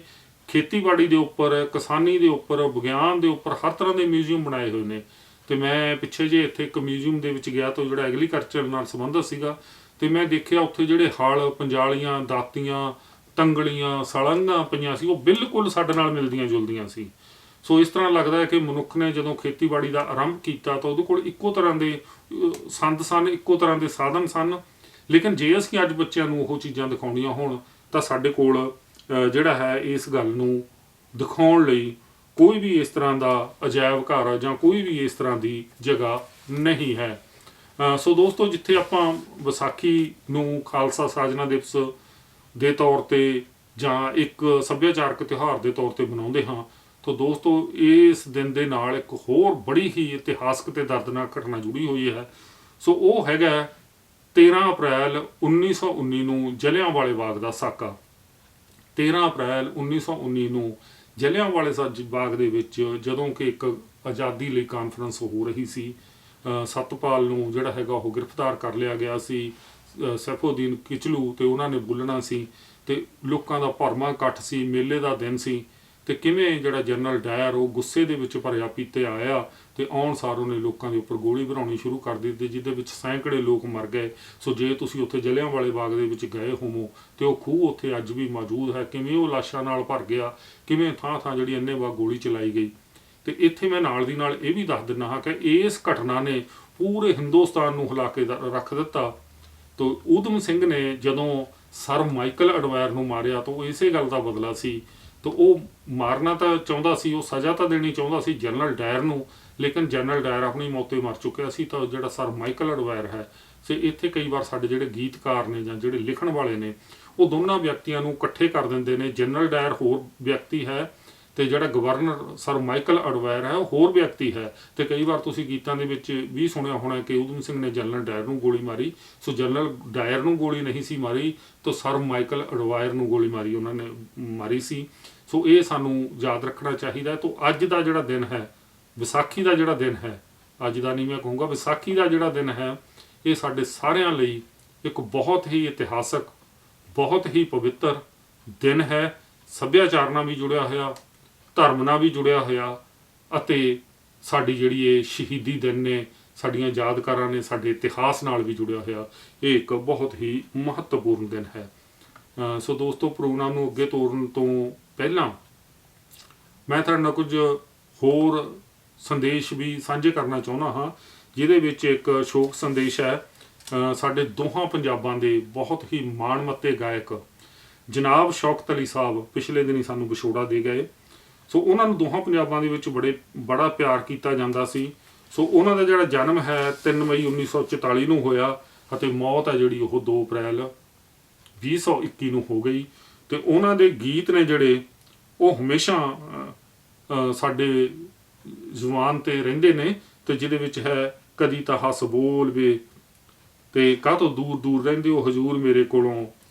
Speaker 1: ਖੇਤੀਬਾੜੀ ਦੇ ਉੱਪਰ, ਕਿਸਾਨੀ ਦੇ ਉੱਪਰ, ਵਿਗਿਆਨ ਦੇ ਉੱਪਰ ਹਰ ਤਰ੍ਹਾਂ ਦੇ ਮਿਊਜ਼ੀਅਮ ਬਣਾਏ ਹੋਏ ਨੇ। ਤੇ ਮੈਂ ਪਿੱਛੇ ਜੇ ਇੱਥੇ ਇੱਕ ਮਿਊਜ਼ੀਅਮ ਦੇ ਵਿੱਚ ਗਿਆ ਤਾਂ ਜਿਹੜਾ ਐਗਰੀਕਲਚਰ ਨਾਲ ਸੰਬੰਧਿਤ ਸੀਗਾ, ਤੇ ਮੈਂ ਦੇਖਿਆ ਉੱਥੇ ਜਿਹੜੇ ਹਲ, ਪੰਜਾਲੀਆਂ, ਦਾਤੀਆਂ, ਤੰਗਲੀਆਂ, ਸਲੰਗਾਂ ਪਈਆਂ ਸੀ, ਉਹ ਬਿਲਕੁਲ ਸਾਡੇ ਨਾਲ ਮਿਲਦੀਆਂ ਜੁਲਦੀਆਂ ਸੀ। ਸੋ ਇਸ ਤਰ੍ਹਾਂ ਲੱਗਦਾ ਹੈ ਕਿ ਮਨੁੱਖ ਨੇ ਜਦੋਂ ਖੇਤੀਬਾੜੀ ਦਾ ਆਰੰਭ ਕੀਤਾ ਤਾਂ ਉਹਦੇ ਕੋਲ ਇੱਕੋ ਤਰ੍ਹਾਂ ਦੇ ਸੰਦ ਸਨ, ਇੱਕੋ ਤਰ੍ਹਾਂ ਦੇ ਸਾਧਨ ਸਨ। ਲੇਕਿਨ ਜੇ ਅਸੀਂ ਅੱਜ ਬੱਚਿਆਂ ਨੂੰ ਉਹ ਚੀਜ਼ਾਂ ਦਿਖਾਉਣੀਆਂ ਹੋਣ ਤਾਂ ਸਾਡੇ ਕੋਲ ਜਿਹੜਾ ਹੈ ਇਸ ਗੱਲ ਨੂੰ ਦਿਖਾਉਣ ਲਈ ਕੋਈ ਵੀ ਇਸ ਤਰ੍ਹਾਂ ਦਾ ਅਜਾਇਬ ਘਰ ਜਾਂ ਕੋਈ ਵੀ ਇਸ ਤਰ੍ਹਾਂ ਦੀ ਜਗ੍ਹਾ ਨਹੀਂ ਹੈ। ਸੋ ਦੋਸਤੋ, ਜਿੱਥੇ ਆਪਾਂ ਵਿਸਾਖੀ ਨੂੰ ਖਾਲਸਾ ਸਾਜਨਾ ਦਿਵਸ ਦੇ ਤੌਰ ਤੇ ਜਾਂ ਇੱਕ ਸੱਭਿਆਚਾਰਕ ਤਿਉਹਾਰ ਦੇ ਤੌਰ ਤੇ ਮਨਾਉਂਦੇ ਹਾਂ, ਤਾਂ ਦੋਸਤੋ ਇਸ ਦਿਨ ਦੇ ਨਾਲ ਇੱਕ ਹੋਰ ਬੜੀ ਹੀ ਇਤਿਹਾਸਕ ਤੇ ਦਰਦਨਾਕ ਘਟਨਾ ਜੁੜੀ ਹੋਈ ਹੈ। ਸੋ ਉਹ ਹੈਗਾ 13 ਅਪ੍ਰੈਲ 1919 ਨੂੰ ਜਲਿਆਂਵਾਲੇ ਬਾਗ ਦਾ ਸਾਕਾ। 13 ਅਪ੍ਰੈਲ 1919 ਨੂੰ ਜਲਿਆਂਵਾਲੇ ਬਾਗ ਦੇ ਵਿੱਚ ਜਦੋਂ ਕਿ ਇੱਕ ਆਜ਼ਾਦੀ ਲਈ ਕਾਨਫਰੰਸ ਹੋ ਰਹੀ ਸੀ, ਸਤਪਾਲ ਨੂੰ ਜਿਹੜਾ ਹੈਗਾ ਉਹ ਗ੍ਰਿਫਤਾਰ ਕਰ ਲਿਆ ਗਿਆ ਸੀ, ਸੈਫੂਦੀਨ ਕਿਚਲੂ, ਤੇ ਉਹਨਾਂ ਨੇ ਬੋਲਣਾ ਸੀ ਤੇ ਲੋਕਾਂ ਦਾ ਭਰਵਾਂ ਇਕੱਠ ਸੀ, ਮੇਲੇ ਦਾ ਦਿਨ ਸੀ। ਤੇ ਕਿਵੇਂ ਜਿਹੜਾ ਜਨਰਲ ਡਾਇਰ ਉਹ ਗੁੱਸੇ ਦੇ ਵਿੱਚ ਭਰਿਆ ਪੀਤੇ ਆਇਆ ਤੇ ਆਉਣ ਸਾਰ ਉਹਨੇ ਲੋਕਾਂ ਦੇ ਉੱਪਰ ਗੋਲੀ ਭਰਾਉਣੀ ਸ਼ੁਰੂ ਕਰ ਦਿੱਤੀ, ਜਿਹਦੇ ਵਿੱਚ ਸੈਂਕੜੇ ਲੋਕ ਮਰ ਗਏ। ਸੋ ਜੇ ਤੁਸੀਂ ਉੱਥੇ ਜਲਿਆਂਵਾਲੇ ਬਾਗ ਦੇ ਵਿੱਚ ਗਏ ਹੋਵੋ ਤੇ ਉਹ ਖੂਹ ਉੱਥੇ ਅੱਜ ਵੀ ਮੌਜੂਦ ਹੈ, ਕਿਵੇਂ ਉਹ ਲਾਸ਼ਾਂ ਨਾਲ ਭਰ ਗਿਆ, ਕਿਵੇਂ ਥਾਂ ਥਾਂ ਜਿਹੜੀ ਅੰਨ੍ਹੇਵਾਹ ਗੋਲੀ ਚਲਾਈ ਗਈ। ਤੇ ਇੱਥੇ ਮੈਂ ਨਾਲ ਦੀ ਨਾਲ ਇਹ ਵੀ ਦੱਸ ਦਿੰਦਾ ਹਾਂ ਕਿ ਇਸ ਘਟਨਾ ਨੇ ਪੂਰੇ ਹਿੰਦੁਸਤਾਨ ਨੂੰ ਹਿਲਾ ਕੇ ਰੱਖ ਦਿੱਤਾ। ਤਾਂ ਊਧਮ ਸਿੰਘ ਨੇ ਜਦੋਂ ਸਰ ਮਾਈਕਲ ਐਡਵਾਇਰ ਨੂੰ ਮਾਰਿਆ ਤਾਂ ਉਹ ਇਸੇ ਗੱਲ ਦਾ ਬਦਲਾ ਸੀ। ਤਾਂ ਉਹ ਮਾਰਨਾ ਤਾਂ ਚਾਹੁੰਦਾ ਸੀ, ਉਹ ਸਜ਼ਾ ਤਾਂ ਦੇਣੀ ਚਾਹੁੰਦਾ ਸੀ ਜਨਰਲ ਡਾਇਰ ਨੂੰ, ਲੇਕਿਨ ਜਨਰਲ ਡਾਇਰ ਆਪਣੀ ਮੌਤੇ ਮਰ ਚੁੱਕਿਆ ਸੀ। ਤਾਂ ਜਿਹੜਾ ਸਰ ਮਾਈਕਲ ਐਡਵਾਇਰ ਹੈ, ਸੋ ਇੱਥੇ ਕਈ ਵਾਰ ਸਾਡੇ ਜਿਹੜੇ ਗੀਤਕਾਰ ਨੇ ਜਾਂ ਜਿਹੜੇ ਲਿਖਣ ਵਾਲੇ ਨੇ ਉਹ ਦੋਨਾਂ ਵਿਅਕਤੀਆਂ ਨੂੰ ਇਕੱਠੇ ਕਰ ਦਿੰਦੇ ਨੇ। ਜਨਰਲ ਡਾਇਰ ਹੋਰ ਵਿਅਕਤੀ ਹੈ ਤੇ ਜਿਹੜਾ ਗਵਰਨਰ ਸਰ ਮਾਈਕਲ ਐਡਵਾਇਰ ਹੈ ਉਹ ਹੋਰ ਵਿਅਕਤੀ ਹੈ। ਤੇ ਕਈ ਵਾਰ ਤੁਸੀਂ ਗੀਤਾਂ ਦੇ ਵਿੱਚ ਵੀ ਸੁਣਿਆ ਹੋਣਾ ਕਿ ਊਧਮ ਸਿੰਘ ਨੇ ਜਨਰਲ ਡਾਇਰ ਨੂੰ ਗੋਲੀ ਮਾਰੀ। ਸੋ ਜਨਰਲ ਡਾਇਰ ਨੂੰ ਗੋਲੀ ਨਹੀਂ ਸੀ ਮਾਰੀ, ਤਾਂ ਸਰ ਮਾਈਕਲ ਐਡਵਾਇਰ ਨੂੰ ਗੋਲੀ ਮਾਰੀ ਉਹਨਾਂ ਨੇ ਮਾਰੀ ਸੀ। ਸੋ ਇਹ ਸਾਨੂੰ ਯਾਦ ਰੱਖਣਾ ਚਾਹੀਦਾ ਹੈ। ਤਾਂ ਅੱਜ ਦਾ ਜਿਹੜਾ ਦਿਨ ਹੈ, ਵਿਸਾਖੀ ਦਾ ਜਿਹੜਾ ਦਿਨ ਹੈ, ਅੱਜ ਦਾ ਨਹੀਂ ਮੈਂ ਕਹੂੰਗਾ, ਵਿਸਾਖੀ ਦਾ ਜਿਹੜਾ ਦਿਨ ਹੈ, ਇਹ ਸਾਡੇ ਸਾਰਿਆਂ ਲਈ ਇੱਕ ਬਹੁਤ ਹੀ ਇਤਿਹਾਸਕ, ਬਹੁਤ ਹੀ ਪਵਿੱਤਰ ਦਿਨ ਹੈ। ਸੱਭਿਆਚਾਰ ਨਾਲ ਵੀ ਜੁੜਿਆ ਹੋਇਆ, ਧਰਮ ਨਾਲ ਵੀ ਜੁੜਿਆ ਹੋਇਆ, ਅਤੇ ਸਾਡੀ ਜਿਹੜੀ ਇਹ ਸ਼ਹੀਦੀ ਦਿਨ ਨੇ, ਸਾਡੀਆਂ ਯਾਦਗਾਰਾਂ ਨੇ, ਸਾਡੇ ਇਤਿਹਾਸ ਨਾਲ ਵੀ ਜੁੜਿਆ ਹੋਇਆ ਇਹ ਇੱਕ ਬਹੁਤ ਹੀ ਮਹੱਤਵਪੂਰਨ ਦਿਨ ਹੈ। ਸੋ ਦੋਸਤੋ, ਪ੍ਰੋਗਰਾਮ ਨੂੰ ਅੱਗੇ ਤੋਰਨ ਤੋਂ ਪਹਿਲਾਂ ਮੈਂ ਤੁਹਾਡੇ ਨਾਲ ਕੁਝ ਹੋਰ ਸੰਦੇਸ਼ ਵੀ ਸਾਂਝੇ ਕਰਨਾ ਚਾਹੁੰਦਾ ਹਾਂ, ਜਿਹਦੇ ਵਿੱਚ ਇੱਕ ਸ਼ੋਕ ਸੰਦੇਸ਼ ਹੈ। ਸਾਡੇ ਦੋਹਾਂ ਪੰਜਾਬਾਂ ਦੇ ਬਹੁਤ ਹੀ ਮਾਣਮੱਤੇ ਗਾਇਕ ਜਨਾਬ ਸ਼ੌਕਤ ਅਲੀ ਸਾਹਿਬ ਪਿਛਲੇ ਦਿਨੀ ਸਾਨੂੰ ਵਿਛੋੜਾ ਦੇ ਗਏ। ਸੋ ਉਹਨਾਂ ਨੂੰ ਦੋਹਾਂ ਪੰਜਾਬਾਂ ਦੇ ਵਿੱਚ ਬੜਾ ਪਿਆਰ ਕੀਤਾ ਜਾਂਦਾ ਸੀ। ਸੋ ਉਹਨਾਂ ਦਾ ਜਿਹੜਾ ਜਨਮ ਹੈ 3 ਮਈ 1944 ਨੂੰ ਹੋਇਆ ਅਤੇ ਮੌਤ ਹੈ ਜਿਹੜੀ ਉਹ 2 ਅਪ੍ਰੈਲ 2021 ਨੂੰ ਹੋ ਗਈ। ਤੇ ਉਹਨਾਂ ਦੇ ਗੀਤ ਨੇ ਜਿਹੜੇ ਉਹ ਹਮੇਸ਼ਾ ਸਾਡੇ ਜ਼ੁਬਾਨ ਤੇ ਰਹਿੰਦੇ ਨੇ, ਤੇ ਜਿਹਦੇ ਵਿੱਚ ਹੈ ਕਦੀ ਤਾਂ ਹੱਸ ਬੋਲ ਵੇ, ਤੇ ਕਾਹਤੋਂ ਦੂਰ ਦੂਰ ਰਹਿੰਦੇ ਹੋ ਹਜ਼ੂਰ ਮੇਰੇ ਕੋਲੋਂ,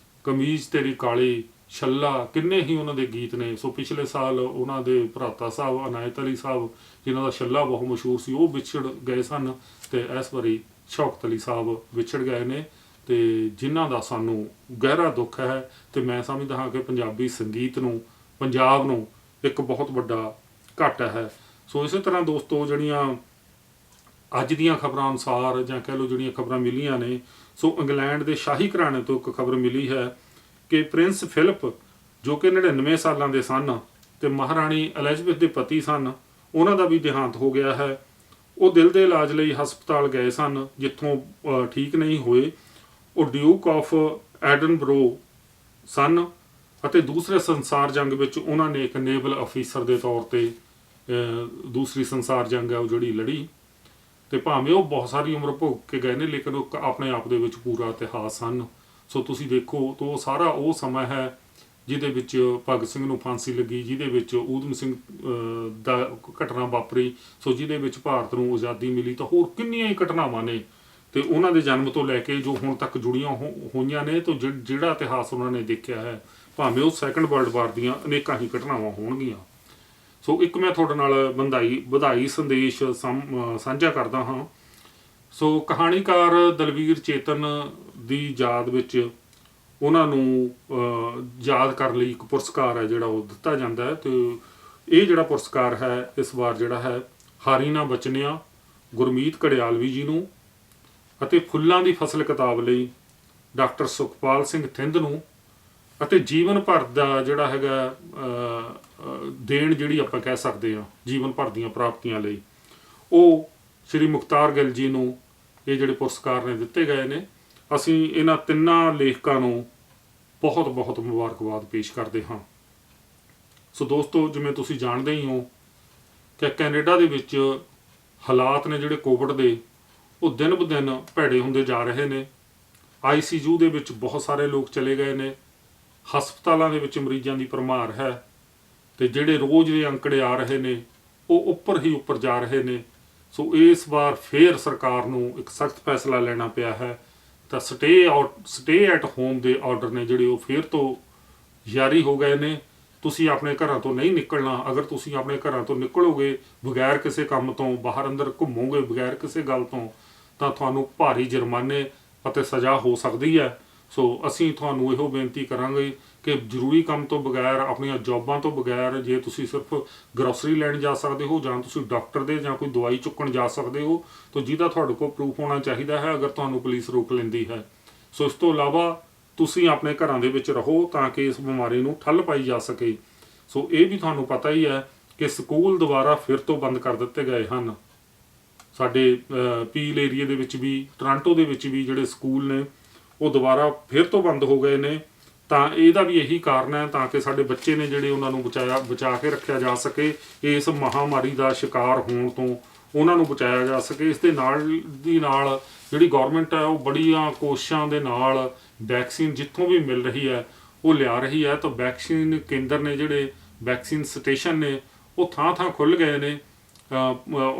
Speaker 1: ਕਮੀਜ਼ ਤੇਰੀ ਕਾਲੀ, ਛੱਲਾ, ਕਿੰਨੇ ਹੀ ਉਹਨਾਂ ਦੇ ਗੀਤ ਨੇ। ਸੋ ਪਿਛਲੇ ਸਾਲ ਉਹਨਾਂ ਦੇ ਭਰਾਤਾ ਸਾਹਿਬ ਅਨਾਇਤ ਅਲੀ ਸਾਹਿਬ, ਜਿਨ੍ਹਾਂ ਦਾ ਛੱਲਾ ਬਹੁਤ ਮਸ਼ਹੂਰ ਸੀ, ਉਹ ਵਿਛੜ ਗਏ ਸਨ। ਤੇ ਇਸ ਵਾਰੀ ਸ਼ੌਕਤ ਅਲੀ ਸਾਹਿਬ ਵਿਛੜ ਗਏ ਨੇ, ਤੇ ਜਿਨ੍ਹਾਂ ਦਾ ਸਾਨੂੰ ਗਹਿਰਾ ਦੁੱਖ ਹੈ। ਤੇ ਮੈਂ ਸਮਝਦਾ ਹਾਂ ਕਿ ਪੰਜਾਬੀ ਸੰਗੀਤ ਨੂੰ, ਪੰਜਾਬ ਨੂੰ ਇੱਕ ਬਹੁਤ ਵੱਡਾ ਘਾਟਾ ਹੈ। ਸੋ ਇਸੇ ਤਰ੍ਹਾਂ ਦੋਸਤੋ, ਜਿਹੜੀਆਂ ਅੱਜ ਦੀਆਂ ਖਬਰਾਂ ਅਨੁਸਾਰ ਜਾਂ ਕਹਿ ਲਓ ਜਿਹੜੀਆਂ ਖਬਰਾਂ ਮਿਲੀਆਂ ਨੇ, ਸੋ ਇੰਗਲੈਂਡ ਦੇ ਸ਼ਾਹੀ ਘਰਾਣੇ ਤੋਂ ਇੱਕ ਖਬਰ ਮਿਲੀ ਹੈ ਕਿ ਪ੍ਰਿੰਸ ਫਿਲਿਪ, ਜੋ ਕਿ 99 ਸਾਲਾਂ ਦੇ ਸਨ ਤੇ ਮਹਾਰਾਣੀ ਐਲਿਜ਼ਬeth ਦੇ ਪਤੀ ਸਨ, ਉਹਨਾਂ ਦਾ ਵੀ ਦੇਹਾਂਤ ਹੋ ਗਿਆ ਹੈ। ਉਹ ਦਿਲ ਦੇ ਇਲਾਜ ਲਈ ਹਸਪਤਾਲ ਗਏ ਸਨ, ਜਿੱਥੋਂ ਠੀਕ ਨਹੀਂ ਹੋਏ। ਉਹ ਡਿਊਕ ਆਫ ਐਡਨਬਰੋ ਸਨ ਅਤੇ ਦੂਸਰੇ ਸੰਸਾਰ ਜੰਗ ਵਿੱਚ ਉਹਨਾਂ ਨੇ ਇੱਕ ਨੇਵਲ ਅਫੀਸਰ ਦੇ ਤੌਰ ਤੇ ਦੂਸਰੀ ਸੰਸਾਰ ਜੰਗ ਹੈ ਉਹ ਜਿਹੜੀ ਲੜੀ। ਤੇ ਭਾਵੇਂ ਉਹ ਬਹੁਤ ਸਾਰੀ ਉਮਰ ਭੋਗ ਕੇ ਗਏ ਨੇ, ਲੇਕਿਨ ਉਹ ਆਪਣੇ ਆਪ ਦੇ ਵਿੱਚ ਪੂਰਾ ਇਤਿਹਾਸ ਹਨ। ਸੋ ਤੁਸੀਂ ਦੇਖੋ ਤਾਂ ਸਾਰਾ ਉਹ ਸਮਾਂ ਹੈ ਜਿਹਦੇ ਵਿੱਚ ਭਗਤ ਸਿੰਘ ਨੂੰ ਫਾਂਸੀ ਲੱਗੀ, ਜਿਹਦੇ ਵਿੱਚ ਊਧਮ ਸਿੰਘ ਦਾ ਘਟਨਾ ਵਾਪਰੀ, ਸੋ ਜਿਹਦੇ ਵਿੱਚ ਭਾਰਤ ਨੂੰ ਆਜ਼ਾਦੀ ਮਿਲੀ। ਤਾਂ ਹੋਰ ਕਿੰਨੀਆਂ ਹੀ ਘਟਨਾਵਾਂ ਨੇ, ਤੇ ਉਹਨਾਂ ਦੇ ਜਨਮ ਤੋਂ ਲੈ ਕੇ ਜੋ ਹੁਣ ਤੱਕ ਜੁੜੀਆਂ ਹੋਈਆਂ ਨੇ। ਤਾਂ ਜਿਹੜਾ ਇਤਿਹਾਸ ਉਹਨਾਂ ਨੇ ਦੇਖਿਆ ਹੈ, ਭਾਵੇਂ ਉਹ ਸੈਕੰਡ ਵਰਲਡ ਵਾਰ ਦੀਆਂ ਅਨੇਕਾਂ ਹੀ ਘਟਨਾਵਾਂ ਹੋਣਗੀਆਂ। ਸੋ ਇੱਕ ਮੈਂ ਤੁਹਾਡੇ ਨਾਲ ਵਧਾਈ ਸੰਦੇਸ਼ ਸਾਂਝਾ ਕਰਦਾ ਹਾਂ। ਸੋ ਕਹਾਣੀਕਾਰ ਦਲਵੀਰ ਚੇਤਨ ਦੀ ਯਾਦ ਵਿੱਚ ਉਹਨਾਂ ਨੂੰ ਯਾਦ ਕਰਨ ਲਈ ਇੱਕ ਪੁਰਸਕਾਰ ਹੈ ਜਿਹੜਾ ਉਹ ਦਿੱਤਾ ਜਾਂਦਾ ਹੈ। ਤੇ ਇਹ ਜਿਹੜਾ ਪੁਰਸਕਾਰ ਹੈ ਇਸ ਵਾਰ ਜਿਹੜਾ ਹੈ ਹਾਰੀਨਾ ਬਚਨਿਆ, ਗੁਰਮੀਤ ਘੜਿਆਲਵੀ ਜੀ ਨੂੰ, ਅਤੇ ਫੁੱਲਾਂ ਦੀ ਫਸਲ ਕਿਤਾਬ ਲਈ ਡਾਕਟਰ ਸੁਖਪਾਲ ਸਿੰਘ ਥਿੰਦ ਨੂੰ, ਅਤੇ ਜੀਵਨ ਭਰ ਦਾ ਜਿਹੜਾ ਹੈਗਾ ਦੇਣ ਜਿਹੜੀ ਆਪਾਂ ਕਹਿ ਸਕਦੇ ਹਾਂ ਜੀਵਨ ਭਰ ਦੀਆਂ ਪ੍ਰਾਪਤੀਆਂ ਲਈ, ਉਹ ਸ਼੍ਰੀ ਮੁਖਤਾਰ ਗਿੱਲ ਜੀ ਨੂੰ ਇਹ ਜਿਹੜੇ ਪੁਰਸਕਾਰ ਨੇ ਦਿੱਤੇ ਗਏ ਨੇ। ਅਸੀਂ ਇਹਨਾਂ ਤਿੰਨਾਂ ਲੇਖਕਾਂ ਨੂੰ ਬਹੁਤ ਬਹੁਤ ਮੁਬਾਰਕਬਾਦ ਪੇਸ਼ ਕਰਦੇ ਹਾਂ। ਸੋ ਦੋਸਤੋ, ਜਿਵੇਂ ਤੁਸੀਂ ਜਾਣਦੇ ਹੀ ਹੋ ਕਿ ਕੈਨੇਡਾ ਦੇ ਵਿੱਚ ਹਾਲਾਤ ਨੇ ਜਿਹੜੇ ਕੋਵਿਡ ਦੇ, ਉਹ ਦਿਨ ਬ ਦਿਨ ਭੈੜੇ ਹੁੰਦੇ ਜਾ ਰਹੇ ਨੇ। ICU ਦੇ ਵਿੱਚ ਬਹੁਤ ਸਾਰੇ ਲੋਕ ਚਲੇ ਗਏ ਨੇ, ਹਸਪਤਾਲਾਂ ਦੇ ਵਿੱਚ ਮਰੀਜ਼ਾਂ ਦੀ ਭਰਮਾਰ ਹੈ, ਤੇ ਜਿਹੜੇ ਰੋਜ਼ ਦੇ ਅੰਕੜੇ ਆ ਰਹੇ ਨੇ ਉਹ ਉੱਪਰ ਹੀ ਉੱਪਰ ਜਾ ਰਹੇ ਨੇ। ਸੋ ਇਸ ਵਾਰ ਫੇਰ ਸਰਕਾਰ ਨੂੰ ਇੱਕ ਸਖਤ ਫੈਸਲਾ ਲੈਣਾ ਪਿਆ ਹੈ ਤਾਂ ਸਟੇ ਐਟ ਹੋਮ ਦੇ ਆਰਡਰ ਨੇ ਜਿਹੜੇ ਉਹ ਫੇਰ ਤੋਂ ਜਾਰੀ ਹੋ ਗਏ ਨੇ। ਤੁਸੀਂ ਆਪਣੇ ਘਰਾਂ ਤੋਂ ਨਹੀਂ ਨਿਕਲਣਾ। ਅਗਰ ਤੁਸੀਂ ਆਪਣੇ ਘਰਾਂ ਤੋਂ ਨਿਕਲੋਗੇ ਬਗੈਰ ਕਿਸੇ ਕੰਮ ਤੋਂ, ਬਾਹਰ ਅੰਦਰ ਘੁੰਮੋਗੇ ਬਗੈਰ ਕਿਸੇ ਗੱਲ ਤੋਂ, ਤਾਂ ਤੁਹਾਨੂੰ ਭਾਰੀ ਜੁਰਮਾਨੇ ਅਤੇ ਸਜ਼ਾ ਹੋ ਸਕਦੀ ਹੈ। ਸੋ ਅਸੀਂ ਤੁਹਾਨੂੰ ਇਹੋ ਬੇਨਤੀ ਕਰਾਂਗੇ ਕਿ ਜ਼ਰੂਰੀ ਕੰਮ ਤੋਂ ਬਗੈਰ, ਆਪਣੀਆਂ ਜੌਬਾਂ ਤੋਂ ਬਗੈਰ, ਜੇ ਤੁਸੀਂ ਸਿਰਫ ਗਰੋਸਰੀ ਲੈਣ ਜਾ ਸਕਦੇ ਹੋ ਜਾਂ ਤੁਸੀਂ ਡਾਕਟਰ ਦੇ ਜਾਂ ਕੋਈ ਦਵਾਈ ਚੁੱਕਣ ਜਾ ਸਕਦੇ ਹੋ, ਤਾਂ ਜਿਹਦਾ ਤੁਹਾਡੇ ਕੋਲ ਪ੍ਰੂਫ ਹੋਣਾ ਚਾਹੀਦਾ ਹੈ ਅਗਰ ਤੁਹਾਨੂੰ ਪੁਲਿਸ ਰੋਕ ਲੈਂਦੀ ਹੈ। ਸੋ ਇਸ ਤੋਂ ਇਲਾਵਾ ਤੁਸੀਂ ਆਪਣੇ ਘਰਾਂ ਦੇ ਵਿੱਚ ਰਹੋ ਤਾਂ ਕਿ ਇਸ ਬਿਮਾਰੀ ਨੂੰ ਠੱਲ ਪਾਈ ਜਾ ਸਕੇ। ਸੋ ਇਹ ਵੀ ਤੁਹਾਨੂੰ ਪਤਾ ਹੀ ਹੈ ਕਿ ਸਕੂਲ ਦੁਬਾਰਾ ਫਿਰ ਤੋਂ ਬੰਦ ਕਰ ਦਿੱਤੇ ਗਏ ਹਨ। ਸਾਡੇ ਪੀਲ ਏਰੀਏ ਦੇ ਵਿੱਚ ਵੀ, ਟੋਰਾਂਟੋ ਦੇ ਵਿੱਚ ਵੀ ਜਿਹੜੇ ਸਕੂਲ ਨੇ ਉਹ ਦੁਬਾਰਾ ਫਿਰ ਤੋਂ ਬੰਦ ਹੋ ਗਏ ਨੇ। ਤਾਂ ਇਹਦਾ ਵੀ ਇਹੀ ਕਾਰਨ ਹੈ ਤਾਂ ਕਿ ਸਾਡੇ ਬੱਚੇ ਨੇ ਜਿਹੜੇ ਉਹਨਾਂ ਨੂੰ ਬਚਾ ਕੇ ਰੱਖਿਆ ਜਾ ਸਕੇ, ਇਸ ਮਹਾਮਾਰੀ ਦਾ ਸ਼ਿਕਾਰ ਹੋਣ ਤੋਂ ਉਹਨਾਂ ਨੂੰ ਬਚਾਇਆ ਜਾ ਸਕੇ। ਇਸ ਦੇ ਨਾਲ ਜਿਹੜੀ ਗੌਰਮੈਂਟ ਹੈ ਉਹ ਬੜੀਆਂ ਕੋਸ਼ਿਸ਼ਾਂ ਦੇ ਨਾਲ ਵੈਕਸੀਨ ਜਿੱਥੋਂ ਵੀ ਮਿਲ ਰਹੀ ਹੈ ਉਹ ਲਿਆ ਰਹੀ ਹੈ। ਤਾਂ ਵੈਕਸੀਨ ਕੇਂਦਰ ਨੇ, ਜਿਹੜੇ ਵੈਕਸੀਨ ਸਟੇਸ਼ਨ ਨੇ, ਉਹ ਥਾਂ ਖੁੱਲ੍ਹ ਗਏ ਨੇ।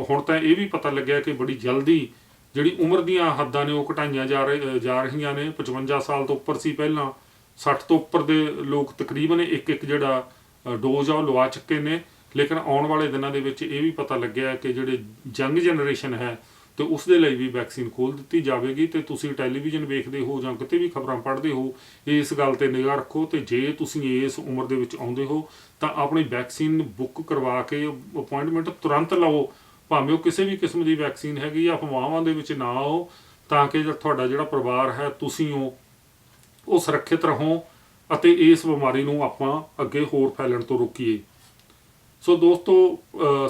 Speaker 1: ਹੁਣ ਤਾਂ ਇਹ ਵੀ ਪਤਾ ਲੱਗਿਆ ਕਿ ਬੜੀ ਜਲਦੀ ਜਿਹੜੀ ਉਮਰ ਦੀਆਂ ਹੱਦਾਂ ਨੇ ਉਹ ਘਟਾਈਆਂ ਜਾ ਰਹੀਆਂ ਨੇ। 55 ਸਾਲ ਤੋਂ ਉੱਪਰ ਸੀ ਪਹਿਲਾਂ, 60 ਤੋਂ ਉੱਪਰ ਦੇ ਲੋਕ ਤਕਰੀਬਨ ਇੱਕ ਜਿਹੜਾ ਡੋਜ਼ ਆ ਉਹ ਲਵਾ ਚੁੱਕੇ ਨੇ। ਲੇਕਿਨ ਆਉਣ ਵਾਲੇ ਦਿਨਾਂ ਦੇ ਵਿੱਚ ਇਹ ਵੀ ਪਤਾ ਲੱਗਿਆ ਕਿ ਜਿਹੜੇ ਯੰਗ ਜਨਰੇਸ਼ਨ ਹੈ ਤੇ ਉਸ ਦੇ ਲਈ ਵੀ ਵੈਕਸੀਨ ਖੋਲ੍ਹ ਦਿੱਤੀ ਜਾਵੇਗੀ। ਤੇ ਤੁਸੀਂ ਟੈਲੀਵਿਜ਼ਨ ਵੇਖਦੇ ਹੋ ਜਾਂ ਕਿਤੇ ਵੀ ਖਬਰਾਂ ਪੜ੍ਹਦੇ ਹੋ, ਇਸ ਗੱਲ ਤੇ ਨਿਗਾਹ ਰੱਖੋ। ਤੇ ਜੇ ਤੁਸੀਂ ਇਸ ਉਮਰ ਦੇ ਵਿੱਚ ਆਉਂਦੇ ਹੋ ਤਾਂ ਆਪਣੀ ਵੈਕਸੀਨ ਬੁੱਕ ਕਰਵਾ ਕੇ ਅਪੁਆਇੰਟਮੈਂਟ ਤੁਰੰਤ ਲਓ, ਭਾਵੇਂ ਉਹ ਕਿਸੇ ਵੀ ਕਿਸਮ ਦੀ ਵੈਕਸੀਨ ਹੈਗੀ ਆ। ਅਫਵਾਹਾਂ ਦੇ ਵਿੱਚ ਨਾ ਆਓ ਤਾਂ ਕਿ ਤੁਹਾਡਾ ਜਿਹੜਾ ਪਰਿਵਾਰ ਹੈ ਤੁਸੀਂ ਉਹ ਸੁਰੱਖਿਅਤ ਰਹੋ ਅਤੇ ਇਸ ਬਿਮਾਰੀ ਨੂੰ ਆਪਾਂ ਅੱਗੇ ਹੋਰ ਫੈਲਣ ਤੋਂ ਰੋਕੀਏ। ਸੋ ਦੋਸਤੋ,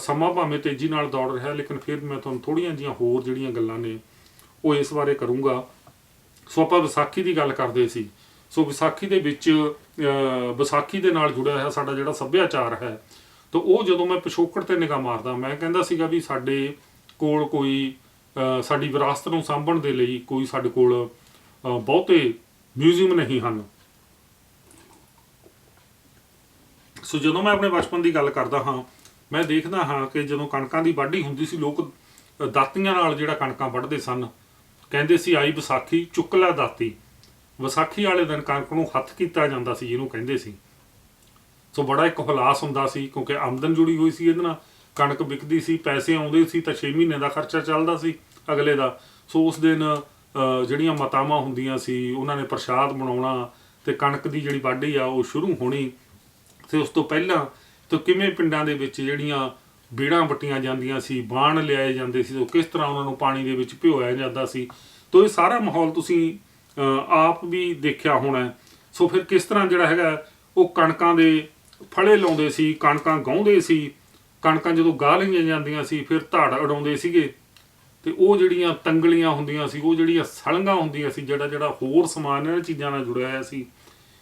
Speaker 1: ਸਮਾਂ ਭਾਵੇਂ ਤੇਜ਼ੀ ਨਾਲ ਦੌੜ ਰਿਹਾ, ਲੇਕਿਨ ਫਿਰ ਮੈਂ ਤੁਹਾਨੂੰ ਥੋੜ੍ਹੀਆਂ ਜਿਹੀਆਂ ਹੋਰ ਜਿਹੜੀਆਂ ਗੱਲਾਂ ਨੇ ਉਹ ਇਸ ਬਾਰੇ ਕਰੂੰਗਾ। ਸੋ ਆਪਾਂ ਵਿਸਾਖੀ ਦੀ ਗੱਲ ਕਰਦੇ ਸੀ। ਸੋ ਵਿਸਾਖੀ ਦੇ ਵਿੱਚ ਵਿਸਾਖੀ ਦੇ ਨਾਲ ਜੁੜਿਆ ਹੋਇਆ ਸਾਡਾ ਜਿਹੜਾ ਸੱਭਿਆਚਾਰ ਹੈ, ਤਾਂ ਉਹ ਜਦੋਂ ਮੈਂ ਪਿਛੋਕੜ ਤੇ ਨਿਗਾਹ ਮਾਰਦਾ, ਮੈਂ ਕਹਿੰਦਾ ਸੀਗਾ ਵੀ ਸਾਡੇ ਕੋਲ ਕੋਈ ਸਾਡੀ ਵਿਰਾਸਤ ਨੂੰ ਸਾਂਭਣ ਦੇ ਲਈ ਕੋਈ ਸਾਡੇ ਕੋਲ ਬਹੁਤੇ ਮਿਊਜ਼ੀਅਮ ਨਹੀਂ ਹਨ। ਸੋ ਜਦੋਂ ਮੈਂ ਆਪਣੇ ਬਚਪਨ ਦੀ ਗੱਲ ਕਰਦਾ ਹਾਂ, ਮੈਂ ਦੇਖਦਾ ਹਾਂ ਕਿ ਜਦੋਂ ਕਣਕਾਂ ਦੀ ਵਾਢੀ ਹੁੰਦੀ ਸੀ, ਲੋਕ ਦਾਤੀਆਂ ਨਾਲ ਜਿਹੜਾ ਕਣਕਾਂ ਵੱਢਦੇ ਸਨ। ਕਹਿੰਦੇ ਸੀ ਆਈ ਵਿਸਾਖੀ ਚੁੱਕ ਲੈ ਦਾਤੀ। ਵਿਸਾਖੀ ਵਾਲੇ ਦਿਨ ਕਣਕ ਨੂੰ ਹੱਥ ਕੀਤਾ ਜਾਂਦਾ ਸੀ, ਜਿਹਨੂੰ ਕਹਿੰਦੇ ਸੀ। ਸੋ ਬੜਾ ਇੱਕ ਹੁਲਾਸ ਹੁੰਦਾ ਸੀ ਕਿਉਂਕਿ ਆਮਦਨ ਜੁੜੀ ਹੋਈ ਸੀ ਇਹਦੇ ਨਾਲ, ਕਣਕ ਵਿਕਦੀ ਸੀ, ਪੈਸੇ ਆਉਂਦੇ ਸੀ ਤਾਂ 6 ਮਹੀਨੇ ਦਾ ਖਰਚਾ ਚੱਲਦਾ ਸੀ ਅਗਲੇ ਦਾ। ਸੋ ਉਸ ਦਿਨ ਜਿਹੜੀਆਂ ਮਾਤਾਵਾਂ ਹੁੰਦੀਆਂ ਸੀ ਉਹਨਾਂ ਨੇ ਪ੍ਰਸ਼ਾਦ ਬਣਾਉਣਾ ਤੇ ਕਣਕ ਦੀ ਜਿਹੜੀ ਵਾਢੀ ਆ ਉਹ ਸ਼ੁਰੂ ਹੋਣੀ। ਤੇ ਉਸ ਤੋਂ ਪਹਿਲਾਂ ਤਾਂ ਕਿਵੇਂ ਪਿੰਡਾਂ ਦੇ ਵਿੱਚ ਜਿਹੜੀਆਂ ਬੇੜਾਂ ਵੱਟੀਆਂ ਜਾਂਦੀਆਂ ਸੀ, ਬਾਣ ਲਿਆਏ ਜਾਂਦੇ ਸੀ, ਕਿਸ ਤਰ੍ਹਾਂ ਉਹਨਾਂ ਨੂੰ ਪਾਣੀ ਦੇ ਵਿੱਚ ਭਿਓਇਆ ਜਾਂਦਾ ਸੀ। ਤਾਂ ਇਹ ਸਾਰਾ ਮਾਹੌਲ ਤੁਸੀਂ ਆਪ ਵੀ ਦੇਖਿਆ ਹੋਣਾ। ਸੋ ਫਿਰ ਕਿਸ ਤਰ੍ਹਾਂ ਜਿਹੜਾ ਹੈਗਾ ਉਹ ਕਣਕਾਂ ਦੇ ਫੜੇ ਲਾਉਂਦੇ ਸੀ, ਕਣਕਾਂ ਗਾਉਂਦੇ ਸੀ। ਕਣਕਾਂ ਜਦੋਂ ਗਾਹ ਲਈਆਂ ਜਾਂਦੀਆਂ ਸੀ ਫਿਰ ਧੜ ਉਡਾਉਂਦੇ ਸੀਗੇ। ਤੇ ਉਹ ਜਿਹੜੀਆਂ ਤੰਗਲੀਆਂ ਹੁੰਦੀਆਂ ਸੀ, ਉਹ ਜਿਹੜੀਆਂ ਸਲੰਗਾਂ ਹੁੰਦੀਆਂ ਸੀ, ਜਿਹੜਾ ਹੋਰ ਸਮਾਨ ਇਹਨਾਂ ਚੀਜ਼ਾਂ ਨਾਲ ਜੁੜਿਆ ਹੋਇਆ ਸੀ,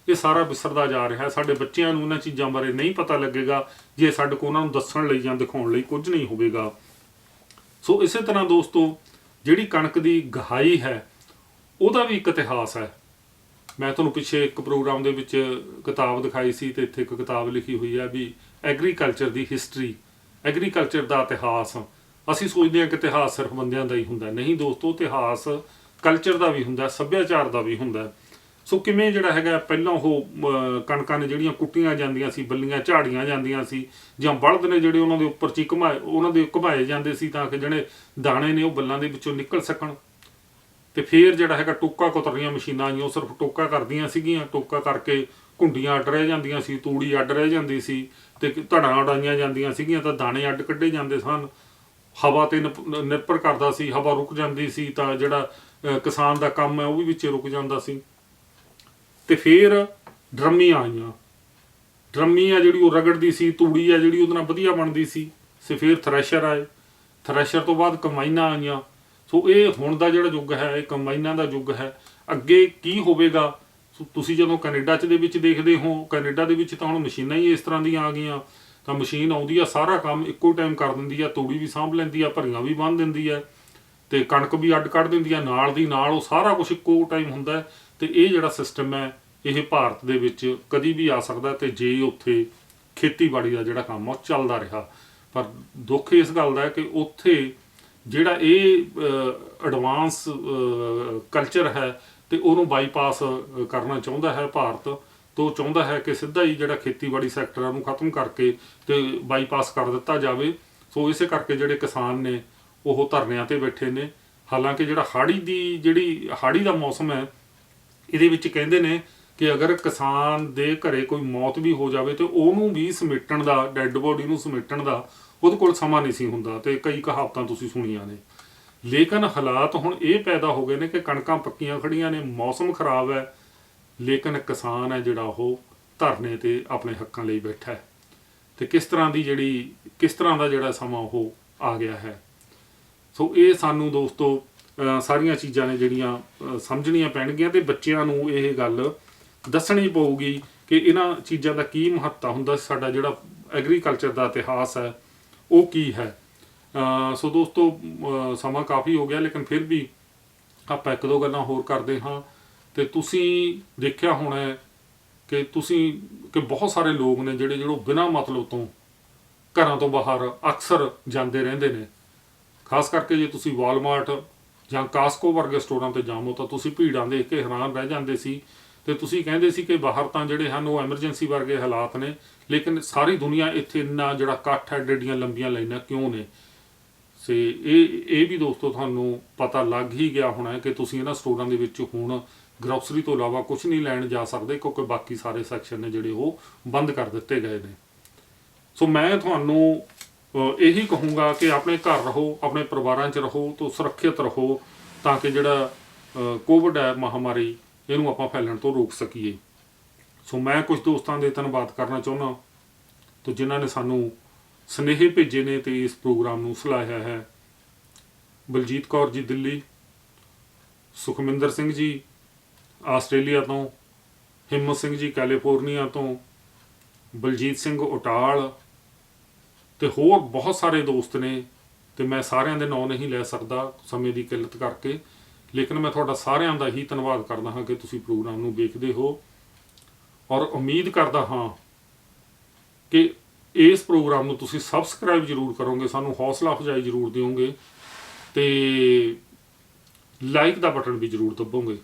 Speaker 1: ਇਹ ਸਾਰਾ ਵਿਸਰਦਾ ਜਾ ਰਿਹਾ। ਸਾਡੇ ਬੱਚਿਆਂ ਨੂੰ ਇਹਨਾਂ ਚੀਜ਼ਾਂ ਬਾਰੇ ਨਹੀਂ ਪਤਾ ਲੱਗੇਗਾ ਜੇ ਸਾਡੇ ਕੋਲ ਉਹਨਾਂ ਨੂੰ ਦੱਸਣ ਲਈ ਜਾਂ ਦਿਖਾਉਣ ਲਈ ਕੁਝ ਨਹੀਂ ਹੋਵੇਗਾ। ਸੋ ਇਸੇ ਤਰ੍ਹਾਂ ਦੋਸਤੋ, ਜਿਹੜੀ ਕਣਕ ਦੀ ਗਹਾਈ ਹੈ ਉਹਦਾ ਵੀ ਇੱਕ ਇਤਿਹਾਸ ਹੈ। ਮੈਂ ਤੁਹਾਨੂੰ ਪਿੱਛੇ ਇੱਕ ਪ੍ਰੋਗਰਾਮ ਦੇ ਵਿੱਚ ਕਿਤਾਬ ਦਿਖਾਈ ਸੀ ਤੇ ਇੱਥੇ ਇੱਕ ਕਿਤਾਬ ਲਿਖੀ ਹੋਈ ਹੈ ਵੀ ਐਗਰੀਕਲਚਰ ਦੀ ਹਿਸਟਰੀ, ਐਗਰੀਕਲਚਰ ਦਾ ਇਤਿਹਾਸ। ਅਸੀਂ ਸੋਚਦੇ ਹਾਂ ਕਿ ਇਤਿਹਾਸ ਸਿਰਫ ਬੰਦਿਆਂ ਦਾ ਹੀ ਹੁੰਦਾ, ਨਹੀਂ ਦੋਸਤੋ, ਇਤਿਹਾਸ ਕਲਚਰ ਦਾ ਵੀ ਹੁੰਦਾ, ਸੱਭਿਆਚਾਰ ਦਾ ਵੀ ਹੁੰਦਾ। ਸੋ ਕਿਵੇਂ ਜਿਹੜਾ ਹੈਗਾ ਪਹਿਲਾਂ ਉਹ ਕਣਕਾਂ ਨੇ ਜਿਹੜੀਆਂ ਕੁੱਟੀਆਂ ਜਾਂਦੀਆਂ ਸੀ, ਬੱਲੀਆਂ ਝਾੜੀਆਂ ਜਾਂਦੀਆਂ ਸੀ, ਜਾਂ ਬਲਦ ਨੇ ਜਿਹੜੇ ਉਹਨਾਂ ਦੇ ਉੱਪਰ ਚ ਉਹਨਾਂ ਦੇ ਘੁਮਾਏ ਜਾਂਦੇ ਸੀ ਤਾਂ ਕਿ ਜਿਹੜੇ ਦਾਣੇ ਨੇ ਉਹ ਬੱਲਾਂ ਦੇ ਵਿੱਚੋਂ ਨਿਕਲ ਸਕਣ। ਤੇ ਫਿਰ ਜਿਹੜਾ ਹੈਗਾ ਟੋਕਾ ਕੁਤਰੀਆਂ ਮਸ਼ੀਨਾਂ ਆਈਆਂ, ਉਹ ਸਿਰਫ ਟੋਕਾ ਕਰਦੀਆਂ ਸੀਗੀਆਂ, ਟੋਕਾ ਕਰਕੇ ਘੁੰਡੀਆਂ ਅੱਡ ਰਹਿ ਜਾਂਦੀਆਂ ਸੀ, ਤੂੜੀ ਅੱਡ ਰਹਿ ਜਾਂਦੀ ਸੀ, ਤੇ ਧੜਾਂ ਉਡਾਈਆਂ ਜਾਂਦੀਆਂ ਸੀਗੀਆਂ ਤਾਂ ਦਾਣੇ ਅੱਡ ਕੱਢੇ ਜਾਂਦੇ ਸਨ। ਹਵਾ ਤੇ ਨਿਰਭਰ ਕਰਦਾ ਸੀ, ਹਵਾ ਰੁਕ ਜਾਂਦੀ ਸੀ ਤਾਂ ਜਿਹੜਾ ਕਿਸਾਨ ਦਾ ਕੰਮ ਹੈ ਉਹ ਵੀ ਵਿੱਚੇ ਰੁਕ ਜਾਂਦਾ ਸੀ। ਤੇ ਫਿਰ ਡਰਮੀਆਂ ਆਈਆਂ, ਡਰਮੀ ਆ ਜਿਹੜੀ ਉਹ ਰਗੜਦੀ ਸੀ, ਤੂੜੀ ਆ ਜਿਹੜੀ ਉਹਦੇ ਨਾਲ ਵਧੀਆ ਬਣਦੀ ਸੀ। ਤੇ ਫਿਰ ਥ੍ਰੈਸ਼ਰ ਆਏ, ਥ੍ਰੈਸ਼ਰ ਤੋਂ ਬਾਅਦ ਕੰਬਾਈਨਾਂ ਆਈਆਂ। ਸੋ ਇਹ ਹੁਣ ਦਾ ਜਿਹੜਾ ਯੁੱਗ ਹੈ ਇਹ ਕੰਬਾਈਨਾਂ ਦਾ ਯੁੱਗ ਹੈ। ਅੱਗੇ ਕੀ ਹੋਵੇਗਾ? ਤੁਸੀਂ ਜਦੋਂ ਕੈਨੇਡਾ ਦੇ ਵਿੱਚ ਦੇਖਦੇ ਹੋ, ਕੈਨੇਡਾ ਦੇ ਵਿੱਚ ਤਾਂ ਹੁਣ ਮਸ਼ੀਨਾਂ ਹੀ ਇਸ ਤਰ੍ਹਾਂ ਦੀਆਂ ਆ ਗਈਆਂ, ਤਾਂ ਮਸ਼ੀਨ ਆਉਂਦੀ ਆ, ਸਾਰਾ ਕੰਮ ਇੱਕੋ ਟਾਈਮ ਕਰ ਦਿੰਦੀ ਆ, ਤੂੜੀ ਵੀ ਸਾਂਭ ਲੈਂਦੀ ਆ, ਭਰੀਆਂ ਵੀ ਬੰਨ੍ਹ ਦਿੰਦੀ ਆ, ਤੇ ਕਣਕ ਵੀ ਅੱਡ ਕੱਢ ਦਿੰਦੀ ਆ, ਨਾਲ ਦੀ ਨਾਲ ਉਹ ਸਾਰਾ ਕੁਝ ਇੱਕੋ ਟਾਈਮ ਹੁੰਦਾ। ਤੇ ਇਹ ਜਿਹੜਾ ਸਿਸਟਮ ਹੈ ਇਹ ਭਾਰਤ ਦੇ ਵਿੱਚ ਕਦੀ ਵੀ ਆ ਸਕਦਾ, ਤੇ ਜੇ ਉੱਥੇ ਖੇਤੀਬਾੜੀ ਦਾ ਜਿਹੜਾ ਕੰਮ ਉਹ ਚੱਲਦਾ ਰਿਹਾ। ਪਰ ਦੁੱਖ ਇਸ ਗੱਲ ਦਾ ਹੈ ਕਿ ਉੱਥੇ ਜਿਹੜਾ ਇਹ ਐਡਵਾਂਸ ਕਲਚਰ ਹੈ ਤੇ ਉਹਨੂੰ ਬਾਈਪਾਸ ਕਰਨਾ ਚਾਹੁੰਦਾ ਹੈ ਭਾਰਤ, ਤੋਂ ਚਾਹੁੰਦਾ ਹੈ ਕਿ ਸਿੱਧਾ ਹੀ ਜਿਹੜਾ ਖੇਤੀਬਾੜੀ ਸੈਕਟਰਾਂ ਨੂੰ ਖਤਮ ਕਰਕੇ ਤੇ ਬਾਈਪਾਸ ਕਰ ਦਿੱਤਾ ਜਾਵੇ। ਸੋ ਇਸੇ ਕਰਕੇ ਜਿਹੜੇ ਕਿਸਾਨ ਨੇ ਉਹ ਧਰਨਿਆਂ ਤੇ ਬੈਠੇ ਨੇ। ਹਾਲਾਂਕਿ ਜਿਹੜਾ ਹਾੜੀ ਦਾ ਮੌਸਮ ਹੈ ਇਹਦੇ ਵਿੱਚ ਕਹਿੰਦੇ ਨੇ ਕਿ ਅਗਰ ਕਿਸਾਨ ਦੇ ਘਰੇ ਕੋਈ ਮੌਤ ਵੀ ਹੋ ਜਾਵੇ ਤੇ ਉਹਨੂੰ ਵੀ ਸਮੇਟਣ ਦਾ, ਡੈੱਡ ਬੋਡੀ ਨੂੰ ਸਮੇਟਣ ਦਾ ਉਹਦੇ ਕੋਲ ਸਮਾਂ ਨਹੀਂ ਸੀ ਹੁੰਦਾ, ਤੇ ਕਈ ਕਹਾਵਤਾਂ ਤੁਸੀਂ ਸੁਣੀਆਂ ਨੇ। ਲੇਕਿਨ ਹਾਲਾਤ ਹੁਣ ਇਹ ਪੈਦਾ ਹੋ ਗਏ ਨੇ ਕਿ ਕਣਕਾਂ ਪੱਕੀਆਂ ਖੜੀਆਂ ਨੇ, ਮੌਸਮ ਖਰਾਬ ਹੈ, ਲੇਕਿਨ ਕਿਸਾਨ ਹੈ ਜਿਹੜਾ ਉਹ ਧਰਨੇ ਤੇ ਆਪਣੇ ਹੱਕਾਂ ਲਈ ਬੈਠਾ ਹੈ। ਤੇ ਕਿਸ ਤਰ੍ਹਾਂ ਦਾ ਜਿਹੜਾ ਸਮਾਂ ਉਹ ਆ ਗਿਆ ਹੈ। ਸੋ ਇਹ ਸਾਨੂੰ ਦੋਸਤੋ ਸਾਰੀਆਂ ਚੀਜ਼ਾਂ ਨੇ ਜਿਹੜੀਆਂ ਸਮਝਣੀਆਂ ਪੈਣਗੀਆਂ, ਤੇ ਬੱਚਿਆਂ ਨੂੰ ਇਹ ਗੱਲ ਦੱਸਣੀ ਪਊਗੀ ਕਿ ਇਹਨਾਂ ਚੀਜ਼ਾਂ ਦਾ ਕੀ ਮਹੱਤਤਾ ਹੁੰਦਾ। ਸਾਡਾ ਜਿਹੜਾ ਐਗਰੀਕਲਚਰ ਦਾ ਇਤਿਹਾਸ ਹੈ ਉਹ ਕੀ ਹੈ। ਸੋ ਦੋਸਤੋ ਸਮਾਂ ਕਾਫੀ ਹੋ ਗਿਆ, ਲੇਕਿਨ ਫਿਰ ਵੀ ਆਪਾਂ ਇੱਕ ਦੋ ਗੱਲਾਂ ਹੋਰ ਕਰਦੇ ਹਾਂ। ਤੇ ਤੁਸੀਂ ਦੇਖਿਆ ਹੋਣਾ ਕਿ ਬਹੁਤ ਸਾਰੇ ਲੋਕ ਨੇ ਜਿਹੜੇ ਬਿਨਾਂ ਮਤਲਬ ਤੋਂ ਘਰਾਂ ਤੋਂ ਬਾਹਰ ਅਕਸਰ ਜਾਂਦੇ ਰਹਿੰਦੇ ਨੇ। ਖਾਸ ਕਰਕੇ ਜੇ ਤੁਸੀਂ ਵਾਲਮਾਰਟ ਜਾਂ ਕਾਸਕੋ ਵਰਗੇ ਸਟੋਰਾਂ ਤੇ ਜਾਵੋ ਤਾਂ ਤੁਸੀਂ ਭੀੜਾਂ ਦੇਖ ਕੇ ਹੈਰਾਨ ਰਹਿ ਜਾਂਦੇ ਸੀ, ਤੇ ਤੁਸੀਂ ਕਹਿੰਦੇ ਸੀ ਕਿ ਬਾਹਰ ਤਾਂ ਜਿਹੜੇ ਹਨ ਉਹ ਐਮਰਜੈਂਸੀ ਵਰਗੇ ਹਾਲਾਤ ਨੇ, ਲੇਕਿਨ ਸਾਰੀ ਦੁਨੀਆ ਇੱਥੇ ਇੰਨਾ ਜਿਹੜਾ ਇਕੱਠ ਹੈ, ਏਡੀਆਂ ਲੰਬੀਆਂ ਲਾਈਨਾਂ ਕਿਉਂ ਨੇ। ਤੇ ਇਹ ਵੀ ਦੋਸਤੋ ਤੁਹਾਨੂੰ ਪਤਾ ਲੱਗ ਹੀ ਗਿਆ ਹੋਣਾ ਕਿ ਤੁਸੀਂ ਇਹਨਾਂ ਸਟੋਰਾਂ ਦੇ ਵਿੱਚ ਹੁਣ ਗਰੋਸਰੀ ਤੋਂ ਇਲਾਵਾ ਕੁਝ ਨਹੀਂ ਲੈਣ ਜਾ ਸਕਦੇ, ਕਿਉਂਕਿ ਬਾਕੀ ਸਾਰੇ ਸੈਕਸ਼ਨ ਨੇ ਜਿਹੜੇ ਉਹ ਬੰਦ ਕਰ ਦਿੱਤੇ ਗਏ ਨੇ। ਸੋ ਮੈਂ ਤੁਹਾਨੂੰ ਇਹੀ ਕਹੂੰਗਾ ਕਿ ਆਪਣੇ ਘਰ ਰਹੋ, ਆਪਣੇ ਪਰਿਵਾਰਾਂ 'ਚ ਰਹੋ, ਤੋਂ ਸੁਰੱਖਿਅਤ ਰਹੋ, ਤਾਂ ਕਿ ਜਿਹੜਾ ਕੋਵਿਡ ਹੈ ਮਹਾਮਾਰੀ ਇਹਨੂੰ ਆਪਾਂ ਫੈਲਣ ਤੋਂ ਰੋਕ ਸਕੀਏ। ਸੋ ਮੈਂ ਕੁਝ ਦੋਸਤਾਂ ਦੇ ਧੰਨਵਾਦ ਕਰਨਾ ਚਾਹੁੰਦਾ ਤੇ ਜਿਨ੍ਹਾਂ ਨੇ ਸਾਨੂੰ ਸੁਨੇਹੇ ਭੇਜੇ ਨੇ ਤੇ ਇਸ ਪ੍ਰੋਗਰਾਮ ਨੂੰ ਸਲਾਹਿਆ ਹੈ। ਬਲਜੀਤ ਕੌਰ ਜੀ ਦਿੱਲੀ, ਸੁਖਮਿੰਦਰ ਸਿੰਘ ਜੀ ਆਸਟ੍ਰੇਲੀਆ ਤੋਂ, ਹਿੰਮਤ ਸਿੰਘ ਜੀ ਕੈਲੀਫੋਰਨੀਆ ਤੋਂ, ਬਲਜੀਤ ਸਿੰਘ ਉਟਾਲ, ਤੇ ਹੋਰ ਬਹੁਤ ਸਾਰੇ ਦੋਸਤ ਨੇ, ਤੇ ਮੈਂ ਸਾਰਿਆਂ ਦੇ ਨਾਂ ਨਹੀਂ ਲੈ ਸਕਦਾ ਸਮੇਂ ਦੀ ਕਿੱਲਤ ਕਰਕੇ, ਲੇਕਿਨ ਮੈਂ ਤੁਹਾਡਾ ਸਾਰਿਆਂ ਦਾ ਹੀ ਧੰਨਵਾਦ ਕਰਦਾ ਹਾਂ ਕਿ ਤੁਸੀਂ ਪ੍ਰੋਗਰਾਮ ਨੂੰ ਵੇਖਦੇ ਹੋ, ਔਰ ਉਮੀਦ ਕਰਦਾ ਹਾਂ ਕਿ ਇਸ ਪ੍ਰੋਗਰਾਮ ਨੂੰ ਤੁਸੀਂ ਸਬਸਕ੍ਰਾਈਬ ਜ਼ਰੂਰ ਕਰੋਗੇ, ਸਾਨੂੰ ਹੌਸਲਾ ਅਫਜ਼ਾਈ ਜ਼ਰੂਰ ਦਿਓਗੇ, ਤੇ ਲਾਈਕ ਦਾ ਬਟਨ ਵੀ ਜ਼ਰੂਰ ਦਬੋਗੇ।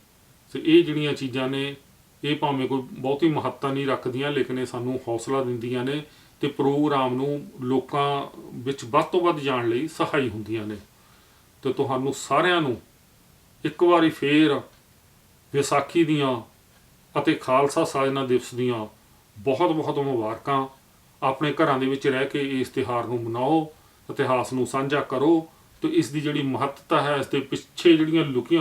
Speaker 1: ਤੇ ਇਹ ਜਿਹੜੀਆਂ ਚੀਜ਼ਾਂ ਨੇ ਇਹ ਭਾਵੇਂ ਕੋਈ ਬਹੁਤੀ ਮਹੱਤਤਾ ਨਹੀਂ ਰੱਖਦੀਆਂ, ਲੇਕਿਨ ਇਹ ਸਾਨੂੰ ਹੌਸਲਾ ਦਿੰਦੀਆਂ ਨੇ ਤੇ ਪ੍ਰੋਗਰਾਮ ਨੂੰ ਲੋਕਾਂ ਵਿੱਚ ਵੱਧ ਤੋਂ ਵੱਧ ਜਾਣ ਲਈ ਸਹਾਈ ਹੁੰਦੀਆਂ ਨੇ। ਤੇ ਤੁਹਾਨੂੰ ਸਾਰਿਆਂ ਨੂੰ ਇੱਕ ਵਾਰੀ ਫੇਰ ਵਿਸਾਖੀ ਦੀਆਂ ਅਤੇ ਖਾਲਸਾ ਸਾਜਨਾ ਦਿਵਸ ਦੀਆਂ ਬਹੁਤ ਬਹੁਤ ਮੁਬਾਰਕਾਂ। ਆਪਣੇ ਘਰਾਂ ਦੇ ਵਿੱਚ ਰਹਿ ਕੇ ਇਸ ਤਿਉਹਾਰ ਨੂੰ ਮਨਾਓ, ਇਤਿਹਾਸ ਨੂੰ ਸਾਂਝਾ ਕਰੋ, ਤੇ ਇਸ ਦੀ ਜਿਹੜੀ ਮਹੱਤਤਾ ਹੈ, ਇਸ ਦੇ ਪਿੱਛੇ ਜਿਹੜੀਆਂ ਲੁਕੇ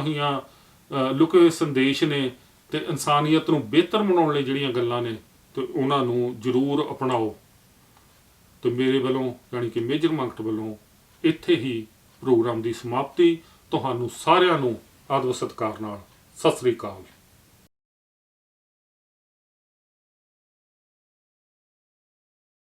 Speaker 1: ਹੋਏ ਸੰਦੇਸ਼ ਨੇ, ਤੇ ਇਨਸਾਨੀਅਤ ਨੂੰ ਬਿਹਤਰ ਬਣਾਉਣ ਲਈ ਜਿਹੜੀਆਂ ਗੱਲਾਂ ਨੇ, ਤੇ ਉਹਨਾਂ ਨੂੰ ਜ਼ਰੂਰ ਅਪਣਾਓ। ਤੇ ਮੇਰੇ ਵੱਲੋਂ ਯਾਨੀ ਕਿ ਮੇਜਰ ਮੰਗਟ ਵੱਲੋਂ ਇੱਥੇ ਹੀ ਪ੍ਰੋਗਰਾਮ ਦੀ ਸਮਾਪਤੀ। ਤੁਹਾਨੂੰ ਸਾਰਿਆਂ ਨੂੰ ਆਦਰ ਸਤਿਕਾਰ ਨਾਲ ਸਤਿ ਸ੍ਰੀ ਅਕਾਲ।